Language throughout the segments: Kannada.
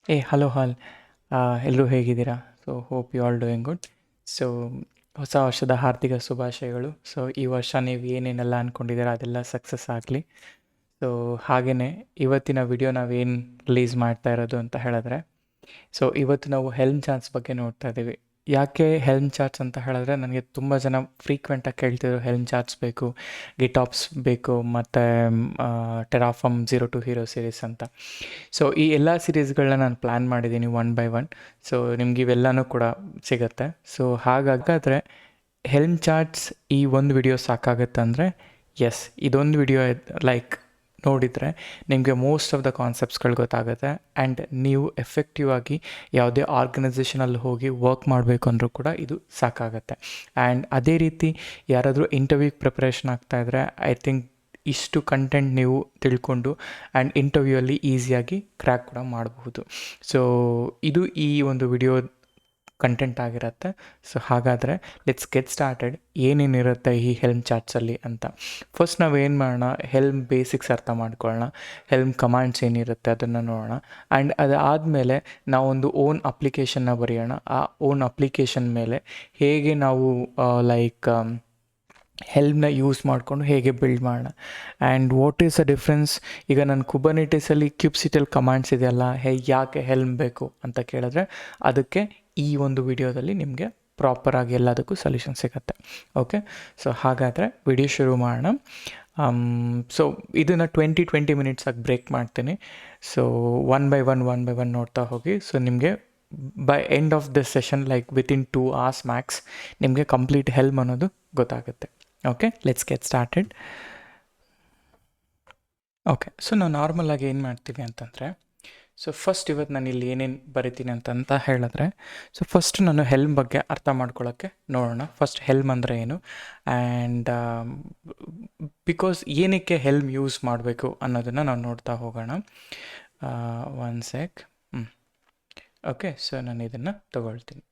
ಹಲೋ ಎಲ್ಲರೂ ಹೇಗಿದ್ದೀರಾ? So hope you all doing good. So ಹೊಸ ವರ್ಷದ ಹಾರ್ದಿಕ ಶುಭಾಶಯಗಳು. ಸೊ ಈ ವರ್ಷ ನೀವು ಏನೇನೆಲ್ಲ ಅಂದ್ಕೊಂಡಿದ್ದೀರಾ ಅದೆಲ್ಲ ಸಕ್ಸಸ್ ಆಗಲಿ. ಸೊ ಹಾಗೆಯೇ ಇವತ್ತಿನ ವಿಡಿಯೋ ನಾವೇನು ರಿಲೀಸ್ ಮಾಡ್ತಾ ಇರೋದು ಅಂತ ಹೇಳಿದ್ರೆ, ಸೊ ಇವತ್ತು ನಾವು ಹೆಲ್ಮ್ ಚಾರ್ಟ್ಸ್ ಬಗ್ಗೆ ನೋಡ್ತಾ ಇದ್ದೀವಿ. ಯಾಕೆ ಹೆಲ್ಮ್ ಚಾರ್ಟ್ಸ್ ಅಂತ ಹೇಳಿದ್ರೆ, ನನಗೆ ತುಂಬ ಜನ ಫ್ರೀಕ್ವೆಂಟಾಗಿ ಕೇಳ್ತಿದ್ರು ಹೆಲ್ಮ್ ಚಾರ್ಟ್ಸ್ ಬೇಕು, ಗಿಟಾಪ್ಸ್ ಬೇಕು, ಮತ್ತು ಟೆರಾಫಾರ್ಮ್ 0 to ಹೀರೋ ಸೀರೀಸ್ ಅಂತ. ಸೊ ಈ ಎಲ್ಲ ಸೀರೀಸ್ಗಳನ್ನ ನಾನು ಪ್ಲ್ಯಾನ್ ಮಾಡಿದ್ದೀನಿ ಒನ್ ಬೈ ಒನ್. ಸೊ ನಿಮ್ಗೆ ಇವೆಲ್ಲನೂ ಕೂಡ ಸಿಗುತ್ತೆ. ಸೊ ಹಾಗಾದರೆ ಹೆಲ್ಮ್ ಚಾರ್ಟ್ಸ್ ಈ ಒಂದು ವಿಡಿಯೋ ಸಾಕಾಗುತ್ತೆ ಅಂದರೆ ಎಸ್, ಇದೊಂದು ವಿಡಿಯೋ ಲೈಕ್ ನೋಡಿದರೆ ನಿಮಗೆ ಮೋಸ್ಟ್ ಆಫ್ ದ ಕಾನ್ಸೆಪ್ಟ್ಸ್ಗಳು ಗೊತ್ತಾಗುತ್ತೆ. ಆ್ಯಂಡ್ ನೀವು ಎಫೆಕ್ಟಿವ್ ಆಗಿ ಯಾವುದೇ ಆರ್ಗನೈಸೇಷನಲ್ಲಿ ಹೋಗಿ ವರ್ಕ್ ಮಾಡಬೇಕು ಅಂದರೂ ಕೂಡ ಇದು ಸಾಕಾಗುತ್ತೆ. ಆ್ಯಂಡ್ ಅದೇ ರೀತಿ ಯಾರಾದರೂ ಇಂಟರ್ವ್ಯೂಗೆ ಪ್ರಿಪ್ರೇಷನ್ ಆಗ್ತಾಯಿದ್ರೆ ಐ ಥಿಂಕ್ ಇಷ್ಟು ಕಂಟೆಂಟ್ ನೀವು ತಿಳ್ಕೊಂಡು ಆ್ಯಂಡ್ ಇಂಟರ್ವ್ಯೂಯಲ್ಲಿ ಈಸಿಯಾಗಿ ಕ್ರ್ಯಾಕ್ ಕೂಡ ಮಾಡಬಹುದು. ಸೊ ಇದು ಈ ಒಂದು ವಿಡಿಯೋ ಕಂಟೆಂಟ್ ಆಗಿರುತ್ತೆ. ಸೊ ಹಾಗಾದರೆ ಲೆಟ್ಸ್ ಗೆಟ್ ಸ್ಟಾರ್ಟೆಡ್. ಏನೇನಿರುತ್ತೆ ಈ ಹೆಲ್ಮ್ ಚಾರ್ಟ್ಸಲ್ಲಿ ಅಂತ. ಫಸ್ಟ್ ನಾವು ಏನು ಮಾಡೋಣ, ಹೆಲ್ಮ್ ಬೇಸಿಕ್ಸ್ ಅರ್ಥ ಮಾಡ್ಕೊಳ್ಳೋಣ. ಹೆಲ್ಮ್ ಕಮಾಂಡ್ಸ್ ಏನಿರುತ್ತೆ ಅದನ್ನು ನೋಡೋಣ. ಆ್ಯಂಡ್ ಅದಾದಮೇಲೆ ನಾವೊಂದು ಓನ್ ಅಪ್ಲಿಕೇಶನ್ನ ಬರೆಯೋಣ. ಆ ಓನ್ ಅಪ್ಲಿಕೇಶನ್ ಮೇಲೆ ಹೇಗೆ ನಾವು ಹೆಲ್ಮ್ನ ಯೂಸ್ ಮಾಡಿಕೊಂಡು ಹೇಗೆ ಬಿಲ್ಡ್ ಮಾಡೋಣ. And what is the difference, ಈಗ ನಾನು ಕುಬರ್ನೆಟಿಸಲ್ಲಿ ಕ್ಯೂಬ್ಸಿಟಲ್ ಕಮಾಂಡ್ಸ್ ಇದೆಯಲ್ಲ, ಯಾಕೆ ಹೆಲ್ಮ್ ಬೇಕು ಅಂತ ಕೇಳಿದ್ರೆ ಅದಕ್ಕೆ ಈ ಒಂದು ವಿಡಿಯೋದಲ್ಲಿ ನಿಮಗೆ ಪ್ರಾಪರಾಗಿ ಎಲ್ಲದಕ್ಕೂ ಸೊಲ್ಯೂಷನ್ ಸಿಗುತ್ತೆ. ಓಕೆ, ಸೊ ಹಾಗಾದರೆ ವಿಡಿಯೋ ಶುರು ಮಾಡೋಣ. ಸೊ ಇದನ್ನು 20 ಮಿನಿಟ್ಸಾಗಿ ಬ್ರೇಕ್ ಮಾಡ್ತೀನಿ. ಸೊ ಒನ್ ಬೈ ಒನ್ ನೋಡ್ತಾ ಹೋಗಿ. ಸೊ ನಿಮಗೆ by end of this session like within 2 hours Max ನಿಮಗೆ ಕಂಪ್ಲೀಟ್ ಹೆಲ್ಮ್ ಅನ್ನೋದು ಗೊತ್ತಾಗುತ್ತೆ. Okay, let's get started. Okay, so ನಾವು ನಾರ್ಮಲಾಗಿ ಏನು ಮಾಡ್ತೀವಿ ಅಂತಂದರೆ, ಸೊ ಫಸ್ಟ್ ಇವತ್ತು ನಾನು ಇಲ್ಲಿ ಏನೇನು ಬರಿತೀನಿ ಅಂತ ಹೇಳಿದ್ರೆ, ಸೊ ಫಸ್ಟ್ ನಾನು ಹೆಲ್ಮ್ ಬಗ್ಗೆ ಅರ್ಥ ಮಾಡ್ಕೊಳ್ಳೋಕ್ಕೆ ನೋಡೋಣ. ಫಸ್ಟ್ ಹೆಲ್ಮ್ ಅಂದರೆ ಏನು, ಆ್ಯಂಡ್ ಬಿಕಾಸ್ ಏನಕ್ಕೆ ಹೆಲ್ಮ್ ಯೂಸ್ ಮಾಡಬೇಕು ಅನ್ನೋದನ್ನು ನಾವು ನೋಡ್ತಾ ಹೋಗೋಣ. One sec. ಓಕೆ, ಸೊ ನಾನು ಇದನ್ನು ತಗೊಳ್ತೀನಿ.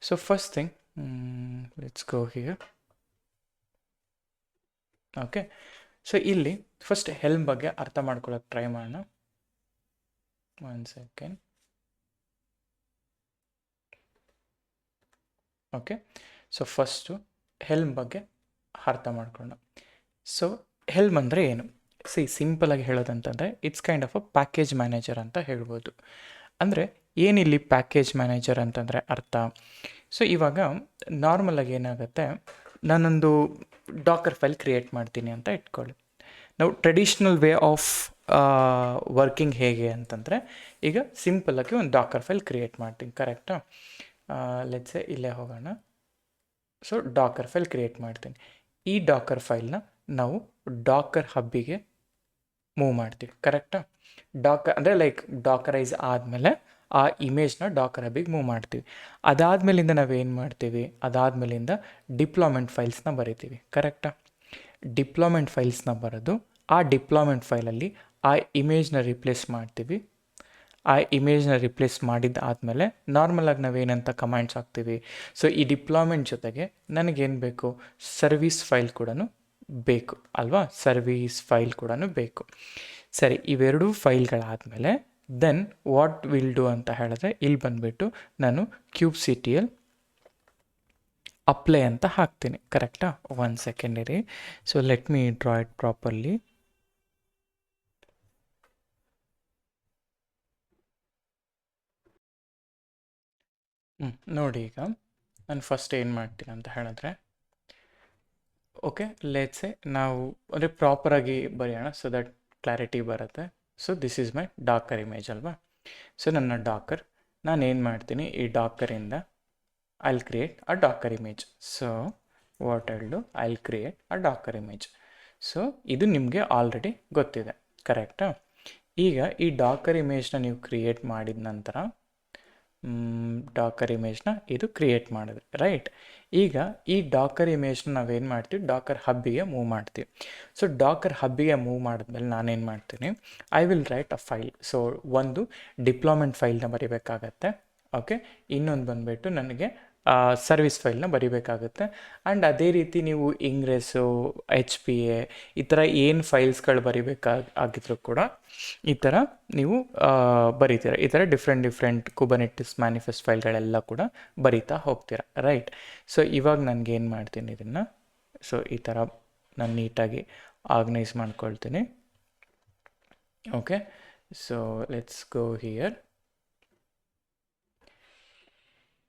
So first thing, let's go here. Okay, so ಇಲ್ಲಿ ಫಸ್ಟ್ ಹೆಲ್ಮ್ ಬಗ್ಗೆ ಅರ್ಥ ಮಾಡ್ಕೊಳ್ಳೋಕೆ ಟ್ರೈ ಮಾಡೋಣ. One second. Okay, so first Helm ಬಗ್ಗೆ ಅರ್ಥ ಮಾಡ್ಕೊಳ್ಳೋಣ. ಸೊ ಹೆಲ್ಮ್ ಅಂದರೆ ಏನು? ಸಿಂಪಲಾಗಿ ಹೇಳೋದಂತಂದರೆ it's kind of a package manager ಅಂತ ಹೇಳ್ಬೋದು. ಅಂದರೆ ಏನಿಲ್ಲಿ ಪ್ಯಾಕೇಜ್ ಮ್ಯಾನೇಜರ್ ಅಂತಂದರೆ ಅರ್ಥ? ಸೊ ಇವಾಗ ನಾರ್ಮಲಾಗಿ ಏನಾಗುತ್ತೆ, ನಾನೊಂದು ಡಾಕರ್ ಫೈಲ್ ಕ್ರಿಯೇಟ್ ಮಾಡ್ತೀನಿ ಅಂತ ಇಟ್ಕೊಳ್ಳಿ. ನಾವು ಟ್ರೆಡಿಷ್ನಲ್ ವೇ ಆಫ್ ವರ್ಕಿಂಗ್ ಹೇಗೆ ಅಂತಂದರೆ, ಈಗ ಸಿಂಪಲ್ಲಾಗಿ ಒಂದು ಡಾಕರ್ ಫೈಲ್ ಕ್ರಿಯೇಟ್ ಮಾಡ್ತೀನಿ, ಕರೆಕ್ಟಾ? ಲೆಟ್ಸೆ ಇಲ್ಲೇ ಹೋಗೋಣ. ಸೊ ಡಾಕರ್ ಫೈಲ್ ಕ್ರಿಯೇಟ್ ಮಾಡ್ತೀನಿ. ಈ ಡಾಕರ್ ಫೈಲ್ನ ನಾವು ಡಾಕರ್ ಹಬ್ಬಿಗೆ ಮೂವ್ ಮಾಡ್ತೀವಿ, ಕರೆಕ್ಟಾ? ಡಾಕರ್ ಅಂದರೆ ಲೈಕ್ ಡಾಕರೈಸ್ ಆದಮೇಲೆ ಆ ಇಮೇಜ್ನ ಡಾಕರ್ ಹಬ್ಬಿಗೆ ಮೂವ್ ಮಾಡ್ತೀವಿ. ಅದಾದಮೇಲಿಂದ ನಾವೇನು ಮಾಡ್ತೀವಿ, ಅದಾದಮೇಲಿಂದ ಡಿಪ್ಲಾಯ್ಮೆಂಟ್ ಫೈಲ್ಸ್ನ ಬರಿತೀವಿ, ಕರೆಕ್ಟಾ? ಡಿಪ್ಲಾಯ್ಮೆಂಟ್ ಫೈಲ್ಸ್ನ ಬರೋದು, ಆ ಡಿಪ್ಲಾಯ್ಮೆಂಟ್ ಫೈಲಲ್ಲಿ ಆ ಇಮೇಜ್ನ ರಿಪ್ಲೇಸ್ ಮಾಡ್ತೀವಿ. ಆ ಇಮೇಜ್ನ ರಿಪ್ಲೇಸ್ ಮಾಡಿದ್ದಾದಮೇಲೆ ನಾರ್ಮಲಾಗಿ ನಾವೇನಂತ ಕಮಾಂಡ್ಸ್ ಹಾಕ್ತೀವಿ. ಸೊ ಈ ಡಿಪ್ಲಾಯ್ಮೆಂಟ್ ಜೊತೆಗೆ ನನಗೇನು ಬೇಕು, ಸರ್ವೀಸ್ ಫೈಲ್ ಕೂಡ ಬೇಕು ಅಲ್ವಾ? ಸರ್ವೀಸ್ ಫೈಲ್ ಕೂಡ ಬೇಕು. ಸರಿ, ಇವೆರಡೂ ಫೈಲ್ಗಳಾದಮೇಲೆ ದೆನ್ ವಾಟ್ ವಿಲ್ ಡೂ ಅಂತ ಹೇಳಿದ್ರೆ, ಇಲ್ಲಿ ಬಂದುಬಿಟ್ಟು ನಾನು ಕ್ಯೂಬ್ಸಿಟಿಯಲ್ಲಿ ಅಪ್ಲೈ ಅಂತ ಹಾಕ್ತೀನಿ, ಕರೆಕ್ಟಾ? ಒನ್ ಸೆಕೆಂಡ್ ಇರಿ. So let me draw it properly. ನೋಡಿ, ಈಗ ನಾನು ಫಸ್ಟ್ ಏನು ಮಾಡ್ತೀನಿ ಅಂತ ಹೇಳಿದ್ರೆ, ಓಕೆ ಲೆಟ್ಸೆ ನಾವು ಅಂದರೆ ಪ್ರಾಪರಾಗಿ ಬರೆಯೋಣ ಸೊ ದಟ್ ಕ್ಲಾರಿಟಿ ಬರುತ್ತೆ. So this is my Docker image ಅಲ್ವಾ? ಸೊ ನನ್ನ ಡಾಕರ್, ನಾನು ಏನು ಮಾಡ್ತೀನಿ, ಈ ಡಾಕರಿಂದ I'll create a Docker image. So what I'll do, I'll create a Docker image. So ಇದು ನಿಮಗೆ ಆಲ್ರೆಡಿ ಗೊತ್ತಿದೆ, ಕರೆಕ್ಟಾ? ಈಗ ಈ ಡಾಕರ್ ಇಮೇಜ್ನ ನೀವು ಕ್ರಿಯೇಟ್ ಮಾಡಿದ ನಂತರ ಡಾಕರ್ ಇಮೇಜ್ನ ಇದು ಕ್ರಿಯೇಟ್ ಮಾಡಿದ್ರಿ, ರೈಟ್? ಈಗ ಈ ಡಾಕರ್ ಇಮೇಜ್ನ ನಾವೇನು ಮಾಡ್ತೀವಿ, ಡಾಕರ್ ಹಬ್ಬಿಗೆ ಮೂವ್ ಮಾಡ್ತೀವಿ. ಸೊ ಡಾಕರ್ ಹಬ್ಬಿಗೆ ಮೂವ್ ಮಾಡಿದ್ಮೇಲೆ ನಾನೇನು ಮಾಡ್ತೀನಿ, I will write a file. So ಒಂದು ಡಿಪ್ಲಾಯ್ಮೆಂಟ್ ಫೈಲ್ನ ಬರಿಬೇಕಾಗತ್ತೆ, ಓಕೆ? ಇನ್ನೊಂದು ಬಂದುಬಿಟ್ಟು ನನಗೆ ಸರ್ವಿಸ್ ಫೈಲ್ನ ಬರಿಬೇಕಾಗುತ್ತೆ. ಆ್ಯಂಡ್ ಅದೇ ರೀತಿ ನೀವು ಇಂಗ್ರೆಸ್ಸು, HPA ಈ ಥರ ಏನು ಫೈಲ್ಸ್ಗಳು ಆಗಿದ್ರೂ ಕೂಡ ಈ ಥರ ನೀವು ಬರೀತೀರ. ಈ ಥರ ಡಿಫ್ರೆಂಟ್ ಕುಬರ್ನೆಟಿಸ್ ಮ್ಯಾನಿಫೆಸ್ಟ್ ಫೈಲ್ಗಳೆಲ್ಲ ಕೂಡ ಬರಿತಾ ಹೋಗ್ತೀರ, ರೈಟ್? ಸೊ ಇವಾಗ ನನಗೇನು ಮಾಡ್ತೀನಿ ಇದನ್ನು, ಸೊ ಈ ಥರ ನಾನು ನೀಟಾಗಿ ಆರ್ಗನೈಸ್ ಮಾಡ್ಕೊಳ್ತೀನಿ. Okay, so let's go here.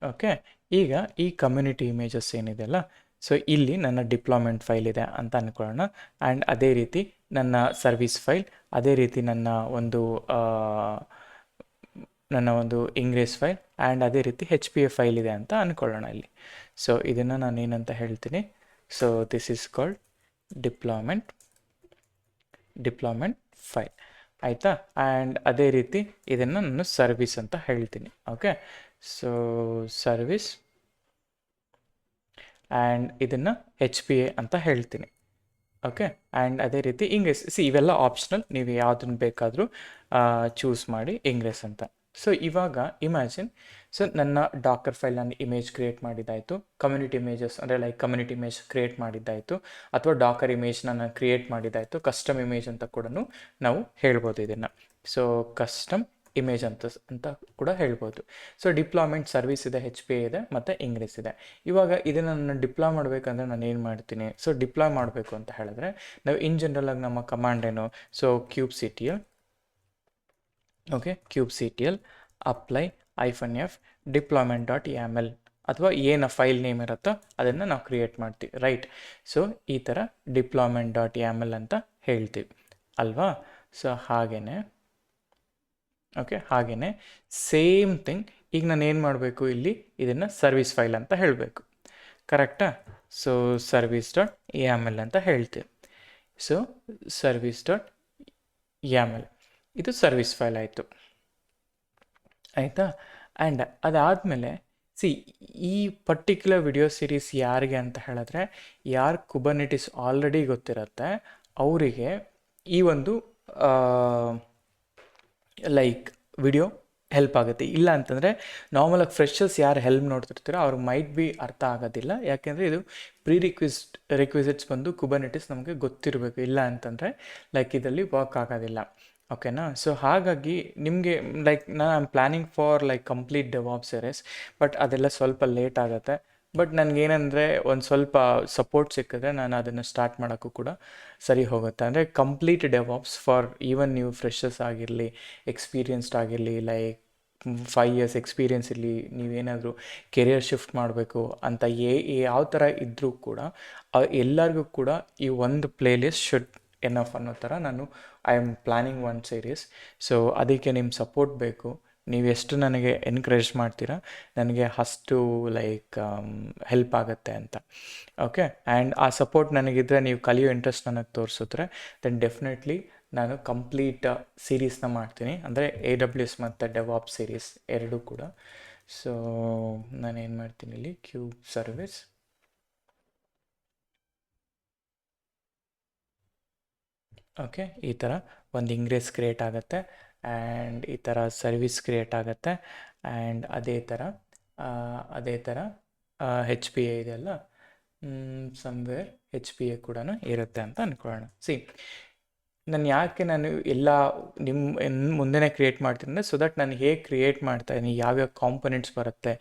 Okay, ಈಗ ಈ ಕಮ್ಯುನಿಟಿ ಇಮೇಜಸ್ ಏನಿದೆಯಲ್ಲ, ಸೊ ಇಲ್ಲಿ ನನ್ನ ಡಿಪ್ಲಾಯ್ಮೆಂಟ್ ಫೈಲ್ ಇದೆ ಅಂತ ಅಂದ್ಕೊಳ್ಳೋಣ. ಆ್ಯಂಡ್ ಅದೇ ರೀತಿ ನನ್ನ ಸರ್ವಿಸ್ ಫೈಲ್, ಅದೇ ರೀತಿ ನನ್ನ ಒಂದು ಇಂಗ್ರೆಸ್ ಫೈಲ್, ಆ್ಯಂಡ್ ಅದೇ ರೀತಿ HPA ಫೈಲ್ ಇದೆ ಅಂತ ಅಂದ್ಕೊಳ್ಳೋಣ ಇಲ್ಲಿ. ಸೊ ಇದನ್ನು ನಾನು ಏನಂತ ಹೇಳ್ತೀನಿ, so this is called deployment file, ಆಯಿತಾ? ಆ್ಯಂಡ್ ಅದೇ ರೀತಿ ಇದನ್ನು ನಾನು ಸರ್ವಿಸ್ ಅಂತ ಹೇಳ್ತೀನಿ. ಓಕೆ, ಸೊ ಸರ್ವಿಸ್, ಆ್ಯಂಡ್ ಇದನ್ನು HPA ಅಂತ ಹೇಳ್ತೀನಿ. ಓಕೆ, ಆ್ಯಂಡ್ ಅದೇ ರೀತಿ ಇಂಗ್ರೆಸ್. ಇವೆಲ್ಲ ಆಪ್ಷನಲ್, ನೀವು ಯಾವುದನ್ನು ಬೇಕಾದರೂ ಚೂಸ್ ಮಾಡಿ ಇಂಗ್ರೆಸ್ ಅಂತ. ಸೊ ಇವಾಗ ಇಮ್ಯಾಜಿನ್, ಸೊ ನನ್ನ ಡಾಕರ್ ಫೈಲ್ ನಾನು ಇಮೇಜ್ ಕ್ರಿಯೇಟ್ ಮಾಡಿದ್ದಾಯಿತು, ಕಮ್ಯುನಿಟಿ ಇಮೇಜಸ್ ಅಂದರೆ ಲೈಕ್ ಕಮ್ಯುನಿಟಿ ಇಮೇಜ್ ಕ್ರಿಯೇಟ್ ಮಾಡಿದ್ದಾಯಿತು, ಅಥವಾ ಡಾಕರ್ ಇಮೇಜ್ನ ನಾನು ಕ್ರಿಯೇಟ್ ಮಾಡಿದ್ದಾಯಿತು, ಕಸ್ಟಮ್ ಇಮೇಜ್ ಅಂತ ಕೂಡ ನಾವು ಹೇಳ್ಬೋದು ಇದನ್ನು. ಸೊ ಕಸ್ಟಮ್ ಇಮೇಜ್ ಅಂತ ಕೂಡ ಹೇಳ್ಬೋದು. ಸೊ ಡಿಪ್ಲಾಯ್ಮೆಂಟ್ ಸರ್ವಿಸ್ ಇದೆ, HPA ಇದೆ, ಮತ್ತು ಇಂಗ್ರೆಸ್ ಇದೆ. ಇವಾಗ ಇದನ್ನು ನಾನು ಡಿಪ್ಲಾಯ್ ಮಾಡಬೇಕಂದ್ರೆ ನಾನು ಏನು ಮಾಡ್ತೀನಿ, ಸೊ ಡಿಪ್ಲಾಯ್ ಮಾಡಬೇಕು ಅಂತ ಹೇಳಿದ್ರೆ ನಾವು ಇನ್ ಜನರಲಾಗಿ ನಮ್ಮ ಕಮಾಂಡ್ ಏನು, so kubectl, okay, kubectl apply -f ಡಿಪ್ಲಾಯ್ಮೆಂಟ್.yaml, ಅಥವಾ ಏನು ಫೈಲ್ ನೇಮ್ ಇರುತ್ತೋ ಅದನ್ನು ನಾವು ಕ್ರಿಯೇಟ್ ಮಾಡ್ತೀವಿ, ರೈಟ್? ಸೊ ಈ ಥರ ಡಿಪ್ಲಾಯ್ಮೆಂಟ್.yaml ಅಂತ ಹೇಳ್ತೀವಿ ಅಲ್ವಾ? ಸೊ ಹಾಗೆಯೇ ಓಕೆ, ಹಾಗೆಯೇ ಸೇಮ್ ಥಿಂಗ್ ಈಗ ನಾನು ಏನು ಮಾಡಬೇಕು, ಇಲ್ಲಿ ಇದನ್ನು ಸರ್ವಿಸ್ ಫೈಲ್ ಅಂತ ಹೇಳಬೇಕು, ಕರೆಕ್ಟಾ? ಸೊ service.yaml ಅಂತ ಹೇಳ್ತೀವಿ. ಸೊ service.yaml ಇದು ಸರ್ವಿಸ್ ಫೈಲ್ ಆಯಿತು, ಆಯಿತಾ? ಆ್ಯಂಡ್ ಅದಾದಮೇಲೆ ಈ ಪರ್ಟಿಕ್ಯುಲರ್ ವಿಡಿಯೋ ಸೀರೀಸ್ ಯಾರಿಗೆ ಅಂತ ಹೇಳಿದ್ರೆ, ಯಾರು ಕುಬರ್ನೆಟಿಸ್ ಆಲ್ರೆಡಿ ಗೊತ್ತಿರುತ್ತೆ ಅವರಿಗೆ ಈ ಒಂದು ಲೈಕ್ ವಿಡಿಯೋ ಹೆಲ್ಪ್ ಆಗುತ್ತೆ. ಇಲ್ಲ ಅಂತಂದರೆ ನಾರ್ಮಲಾಗಿ ಫ್ರೆಶರ್ಸ್ ಯಾರು ಹೆಲ್ಪ್ ನೋಡ್ತಿರ್ತೀರೋ ಅವ್ರು ಮೈಟ್ ಬಿ ಅರ್ಥ ಆಗೋದಿಲ್ಲ, ಯಾಕೆಂದರೆ ಇದು ರಿಕ್ವಿಸಿಟ್ಸ್ ಬಂದು ಕುಬರ್ನೆಟಿಸ್ ನಮಗೆ ಗೊತ್ತಿರಬೇಕು, ಇಲ್ಲ ಅಂತಂದರೆ ಲೈಕ್ ಇದರಲ್ಲಿ ವರ್ಕ್ ಆಗೋದಿಲ್ಲ, ಓಕೆನಾ? ಸೊ ಹಾಗಾಗಿ ನಿಮಗೆ ಲೈಕ್ ನಾನು planning for like complete DevOps series, but ಅದೆಲ್ಲ ಸ್ವಲ್ಪ ಲೇಟ್ ಆಗುತ್ತೆ. ಬಟ್ ನನಗೇನೆಂದರೆ ಒಂದು ಸ್ವಲ್ಪ ಸಪೋರ್ಟ್ ಸಿಕ್ಕಿದ್ರೆ ನಾನು ಅದನ್ನು ಸ್ಟಾರ್ಟ್ ಮಾಡೋಕ್ಕೂ ಕೂಡ ಸರಿ ಹೋಗುತ್ತೆ. ಅಂದರೆ ಕಂಪ್ಲೀಟ್ ಡೆವಾಪ್ಸ್ ಫಾರ್ ಈವನ್ ನೀವು ಫ್ರೆಶರ್ಸ್ ಆಗಿರಲಿ, ಎಕ್ಸ್ಪೀರಿಯನ್ಸ್ಡ್ ಆಗಿರಲಿ, ಲೈಕ್ 5 years ಎಕ್ಸ್ಪೀರಿಯೆನ್ಸ್ ಇರಲಿ, ನೀವೇನಾದರೂ ಕೆರಿಯರ್ ಶಿಫ್ಟ್ ಮಾಡಬೇಕು ಅಂತ ಯಾವ ಥರ ಇದ್ದರೂ ಕೂಡ ಎಲ್ಲರಿಗೂ ಕೂಡ ಈ ಒಂದು ಪ್ಲೇಲಿಸ್ಟ್ ಶುಡ್ ಎನಫ್ ಅನ್ನೋ ಥರ ನಾನು I am planning one series. So ಅದಕ್ಕೆ ನಿಮ್ಮ ಸಪೋರ್ಟ್ ಬೇಕು. ನೀವು ಎಷ್ಟು ನನಗೆ ಎನ್ಕರೇಜ್ ಮಾಡ್ತೀರಾ ನನಗೆ ಅಷ್ಟು ಲೈಕ್ ಹೆಲ್ಪ್ ಆಗುತ್ತೆ ಅಂತ, ಓಕೆ? ಆ್ಯಂಡ್ ಆ ಸಪೋರ್ಟ್ ನನಗಿದ್ರೆ, ನೀವು ಕಲಿಯೋ ಇಂಟ್ರೆಸ್ಟ್ ನನಗೆ ತೋರಿಸಿದ್ರೆ, ದೆನ್ ಡೆಫಿನೆಟ್ಲಿ ನಾನು ಕಂಪ್ಲೀಟ್ ಸೀರೀಸ್ನ ಮಾಡ್ತೀನಿ, ಅಂದರೆ AWS ಮತ್ತು ಡೆವಾಪ್ಸ್ ಸೀರೀಸ್ ಎರಡೂ ಕೂಡ. ಸೊ ನಾನೇನು ಮಾಡ್ತೀನಿ ಇಲ್ಲಿ ಕ್ಯೂಬ್ ಸರ್ವಿಸ್, ಓಕೆ, ಈ ಥರ ಒಂದು ಇಂಗ್ರೆಸ್ ಕ್ರಿಯೇಟ್ ಆಗುತ್ತೆ, ಆ್ಯಂಡ್ ಈ ಥರ ಸರ್ವಿಸ್ ಕ್ರಿಯೇಟ್ ಆಗುತ್ತೆ, ಆ್ಯಂಡ್ ಅದೇ ಥರ HPA ಇದೆಯಲ್ಲ, ಸಮ್ವೇರ್ HPA ಕೂಡ ಇರುತ್ತೆ ಅಂತ ಅಂದ್ಕೊಳ್ಳೋಣ. ನಾನು ಎಲ್ಲ ಮುಂದೆನೇ ಕ್ರಿಯೇಟ್ ಮಾಡ್ತೀನಿ ಅಂದರೆ, ಸೊ ದಟ್ ನಾನು ಹೇಗೆ ಕ್ರಿಯೇಟ್ ಮಾಡ್ತಾಯಿದ್ದೀನಿ, ಯಾವ್ಯಾವ ಕಾಂಪೊನೆಂಟ್ಸ್ ಬರುತ್ತೆ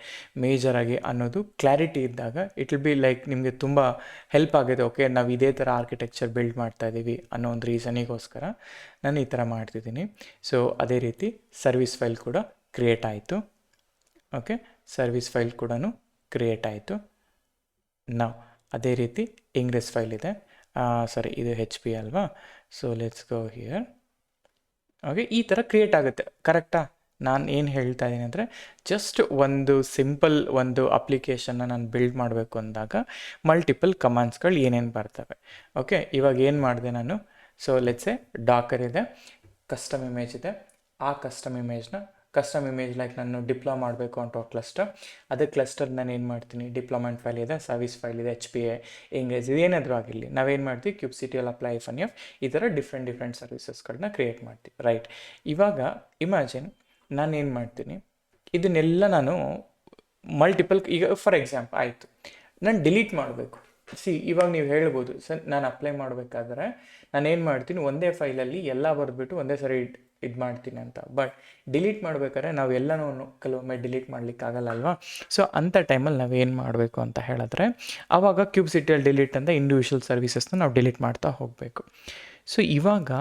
ಮೇಜರಾಗಿ ಅನ್ನೋದು ಕ್ಲಾರಿಟಿ ಇದ್ದಾಗ ಇಟ್ ವಿಲ್ ಬಿ ಲೈಕ್ ನಿಮಗೆ ತುಂಬ ಹೆಲ್ಪ್ ಆಗಿದೆ. ಓಕೆ, ನಾವು ಇದೇ ಥರ ಆರ್ಕಿಟೆಕ್ಚರ್ ಬಿಲ್ಡ್ ಮಾಡ್ತಾಯಿದ್ದೀವಿ ಅನ್ನೋ ಒಂದು ರೀಸನಿಗೋಸ್ಕರ ನಾನು ಈ ಥರ ಮಾಡ್ತಿದ್ದೀನಿ. ಸೊ ಅದೇ ರೀತಿ ಸರ್ವಿಸ್ ಫೈಲ್ ಕೂಡ ಕ್ರಿಯೇಟ್ ಆಯಿತು, ಓಕೆ, ಸರ್ವಿಸ್ ಫೈಲ್ ಕೂಡ ಕ್ರಿಯೇಟ್ ಆಯಿತು. ನಾವು ಅದೇ ರೀತಿ ಇಂಗ್ರೆಸ್ ಫೈಲ್ ಇದೆ, ಸಾರಿ ಇದು HPA ಅಲ್ವಾ? So let's go here. Okay, ಈ ಥರ ಕ್ರಿಯೇಟ್ ಆಗುತ್ತೆ, ಕರೆಕ್ಟಾ? ನಾನು ಏನು ಹೇಳ್ತಾ ಇದ್ದೀನಿ ಅಂದರೆ, ಜಸ್ಟ್ ಒಂದು ಸಿಂಪಲ್ ಒಂದು ಅಪ್ಲಿಕೇಶನ್ನ ನಾನು ಬಿಲ್ಡ್ ಮಾಡಬೇಕು ಅಂದಾಗ ಮಲ್ಟಿಪಲ್ ಕಮಾಂಡ್ಸ್ಗಳು ಏನೇನು ಬರ್ತವೆ. ಓಕೆ, ಇವಾಗ ಏನು ಮಾಡಿದೆ ನಾನು, ಸೊ ಲೆಟ್ಸ್ ಎ ಡಾಕರ್ ಇದೆ, ಕಸ್ಟಮ್ ಇಮೇಜ್ ಇದೆ, ಆ ಕಸ್ಟಮ್ ಇಮೇಜ್ ಲೈಕ್ ನಾನು ಡಿಪ್ಲಾಯ್ ಮಾಡಬೇಕು ಅಂತ ಕ್ಲಸ್ಟರ್, ಅದೇ ಕ್ಲಸ್ಟರ್ ನಾನು ಏನು ಮಾಡ್ತೀನಿ, ಡಿಪ್ಲಾಯ್ಮೆಂಟ್ ಫೈಲ್ ಇದೆ, ಸರ್ವಿಸ್ ಫೈಲ್ ಇದೆ, HPA, ಇಂಗ್ರೆಸ್, ಇದೇನಾದರೂ ಆಗಿರಲಿ ನಾವೇನು ಮಾಡ್ತೀವಿ, kubectl ಅಪ್ಲೈ -f ಈ ಥರ ಡಿಫ್ರೆಂಟ್ ಸರ್ವಿಸಸ್ಗಳನ್ನ ಕ್ರಿಯೇಟ್ ಮಾಡ್ತೀವಿ, ರೈಟ್? ಇವಾಗ ಇಮ್ಯಾಜಿನ್ ನಾನೇನು ಮಾಡ್ತೀನಿ, ಇದನ್ನೆಲ್ಲ ನಾನು ಮಲ್ಟಿಪಲ್, ಈಗ ಫಾರ್ ಎಕ್ಸಾಂಪಲ್ ಆಯಿತು, ನಾನು ಡಿಲೀಟ್ ಮಾಡಬೇಕು. ಇವಾಗ ನೀವು ಹೇಳ್ಬೋದು ಸರ್, ನಾನು ಅಪ್ಲೈ ಮಾಡಬೇಕಾದ್ರೆ ನಾನೇನು ಮಾಡ್ತೀನಿ, ಒಂದೇ ಫೈಲಲ್ಲಿ ಎಲ್ಲ ಬರೆದ್ಬಿಟ್ಟು ಒಂದೇ ಸರಿ ಇದು ಮಾಡ್ತೀನಿ ಅಂತ. ಬಟ್ ಡಿಲೀಟ್ ಮಾಡ್ಬೇಕಾದ್ರೆ ನಾವು ಎಲ್ಲನೂ ಕೆಲವೊಮ್ಮೆ ಡಿಲೀಟ್ ಮಾಡಲಿಕ್ಕಾಗಲ್ಲ ಅಲ್ವಾ. ಸೊ ಅಂಥ ಟೈಮಲ್ಲಿ ನಾವೇನು ಮಾಡಬೇಕು ಅಂತ ಹೇಳಿದ್ರೆ, ಆವಾಗ ಕ್ಯೂಬ್ಸಿಟಿಯಲ್ಲಿ ಡಿಲೀಟ್ ಅಂತ ಇಂಡಿವಿಜುವಲ್ ಸರ್ವಿಸಸ್ನ ನಾವು ಡಿಲೀಟ್ ಮಾಡ್ತಾ ಹೋಗಬೇಕು. ಸೊ ಇವಾಗ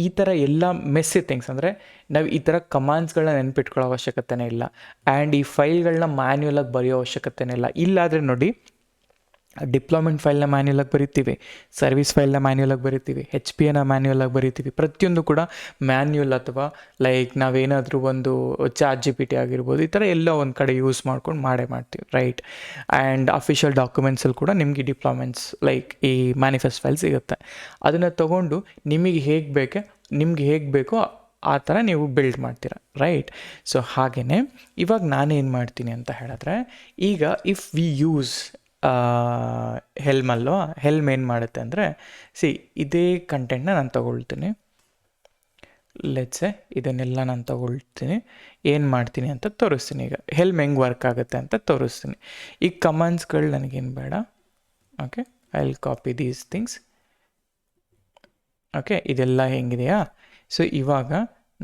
ಈ ಥರ ಎಲ್ಲ ಮೆಸ್ಸಿ ಥಿಂಗ್ಸ್, ಅಂದರೆ ನಾವು ಈ ಥರ ಕಮಾಂಡ್ಸ್ಗಳನ್ನ ನೆನ್ಪಿಟ್ಕೊಳ್ಳೋ ಅವಶ್ಯಕತೆನೇ ಇಲ್ಲ. ಆ್ಯಂಡ್ ಈ ಫೈಲ್ಗಳನ್ನ ಮ್ಯಾನ್ಯುಯಲಾಗಿ ಬರೆಯೋ ಅವಶ್ಯಕತೆನೇ ಇಲ್ಲ. ಇಲ್ಲಾದರೆ ನೋಡಿ, ಡಿಪ್ಲಾಯ್ಮೆಂಟ್ ಫೈಲ್ನ ಮ್ಯಾನ್ಯುಯಲಾಗಿ ಬರಿತೀವಿ, ಸರ್ವಿಸ್ ಫೈಲ್ನ ಮ್ಯಾನ್ಯುಯಲಾಗಿ ಬರಿತೀವಿ, HPನ ಮ್ಯಾನ್ಯುಯಲಾಗಿ ಬರಿತೀವಿ. ಪ್ರತಿಯೊಂದು ಕೂಡ ಮ್ಯಾನ್ಯುಯಲ್, ಅಥವಾ ಲೈಕ್ ನಾವೇನಾದರೂ ಒಂದು ChatGPT ಆಗಿರ್ಬೋದು, ಈ ಥರ ಎಲ್ಲ ಒಂದು ಕಡೆ ಯೂಸ್ ಮಾಡ್ಕೊಂಡು ಮಾಡ್ತೀವಿ, ರೈಟ್. ಆ್ಯಂಡ್ ಅಫಿಷಿಯಲ್ ಡಾಕ್ಯುಮೆಂಟ್ಸಲ್ಲಿ ಕೂಡ ನಿಮಗೆ ಡಿಪ್ಲಾಯ್ಮೆಂಟ್ಸ್ ಲೈಕ್ ಈ ಮ್ಯಾನಿಫೆಸ್ಟ್ ಫೈಲ್ ಸಿಗುತ್ತೆ. ಅದನ್ನು ತೊಗೊಂಡು ನಿಮಗೆ ಹೇಗೆ ಬೇಕೋ ಆ ಥರ ನೀವು ಬಿಲ್ಡ್ ಮಾಡ್ತೀರಾ, ರೈಟ್. ಸೊ ಹಾಗೆಯೇ ಇವಾಗ ನಾನೇನು ಮಾಡ್ತೀನಿ ಅಂತ ಹೇಳಿದ್ರೆ, ಈಗ ಇಫ್ ವಿ ಯೂಸ್ ಹೆಲ್ಮ್ ಅಲ್ವಾ, ಹೆಲ್ಮ್ ಏನು ಮಾಡುತ್ತೆ ಅಂದರೆ, ಇದೇ ಕಂಟೆಂಟ್ನ ನಾನು ತೊಗೊಳ್ತೀನಿ, ಲೆಟ್ಸೆ ಇದನ್ನೆಲ್ಲ ನಾನು ತೊಗೊಳ್ತೀನಿ, ಏನು ಮಾಡ್ತೀನಿ ಅಂತ ತೋರಿಸ್ತೀನಿ. ಈಗ ಹೆಲ್ಮ್ ಹೆಂಗೆ ವರ್ಕ್ ಆಗುತ್ತೆ ಅಂತ ತೋರಿಸ್ತೀನಿ. ಈ ಕಮಾಂಡ್ಸ್ಗಳು ನನಗೇನು ಬೇಡ, okay, I will copy these things. Okay, ಇದೆಲ್ಲ ಹೆಂಗಿದೆಯಾ. ಸೊ ಇವಾಗ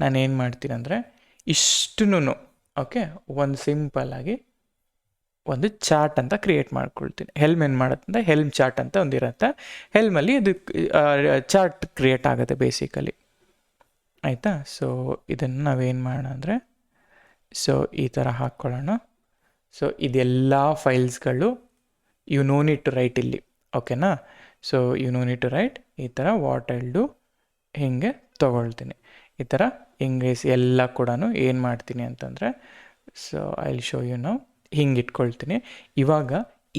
ನಾನೇನು ಮಾಡ್ತೀನಿ ಅಂದರೆ, ಇಷ್ಟನ್ನು ಓಕೆ ಒಂದು ಸಿಂಪಲ್ಲಾಗಿ ಒಂದು ಚಾರ್ಟ್ ಅಂತ ಕ್ರಿಯೇಟ್ ಮಾಡ್ಕೊಳ್ತೀನಿ. ಹೆಲ್ಮ್ ಏನು ಮಾಡುತ್ತೆ ಅಂದರೆ, ಹೆಲ್ಮ್ ಚಾರ್ಟ್ ಅಂತ ಒಂದಿರುತ್ತೆ. ಹೆಲ್ಮಲ್ಲಿ ಇದು ಚಾರ್ಟ್ ಕ್ರಿಯೇಟ್ ಆಗುತ್ತೆ ಬೇಸಿಕಲಿ, ಆಯಿತಾ. ಸೊ ಇದನ್ನು ನಾವೇನು ಮಾಡೋಣ ಅಂದರೆ, ಸೊ ಈ ಥರ ಹಾಕ್ಕೊಳ್ಳೋಣ. ಸೊ ಇದೆಲ್ಲ ಫೈಲ್ಸ್ಗಳು you know need to write ಇಲ್ಲಿ, ಓಕೆನಾ. So you know need to write ಈ ಥರ ವಾಟ್ ಐಲ್ ಡು, ಹಿಂಗೆ ತೊಗೊಳ್ತೀನಿ. ಈ ಥರ ಹಿಂಗೆ ಎಲ್ಲ ಕೂಡ ಏನು ಮಾಡ್ತೀನಿ ಅಂತಂದರೆ, so I will show you now, ಹಿಂಗೆ ಇಟ್ಕೊಳ್ತೀನಿ. ಇವಾಗ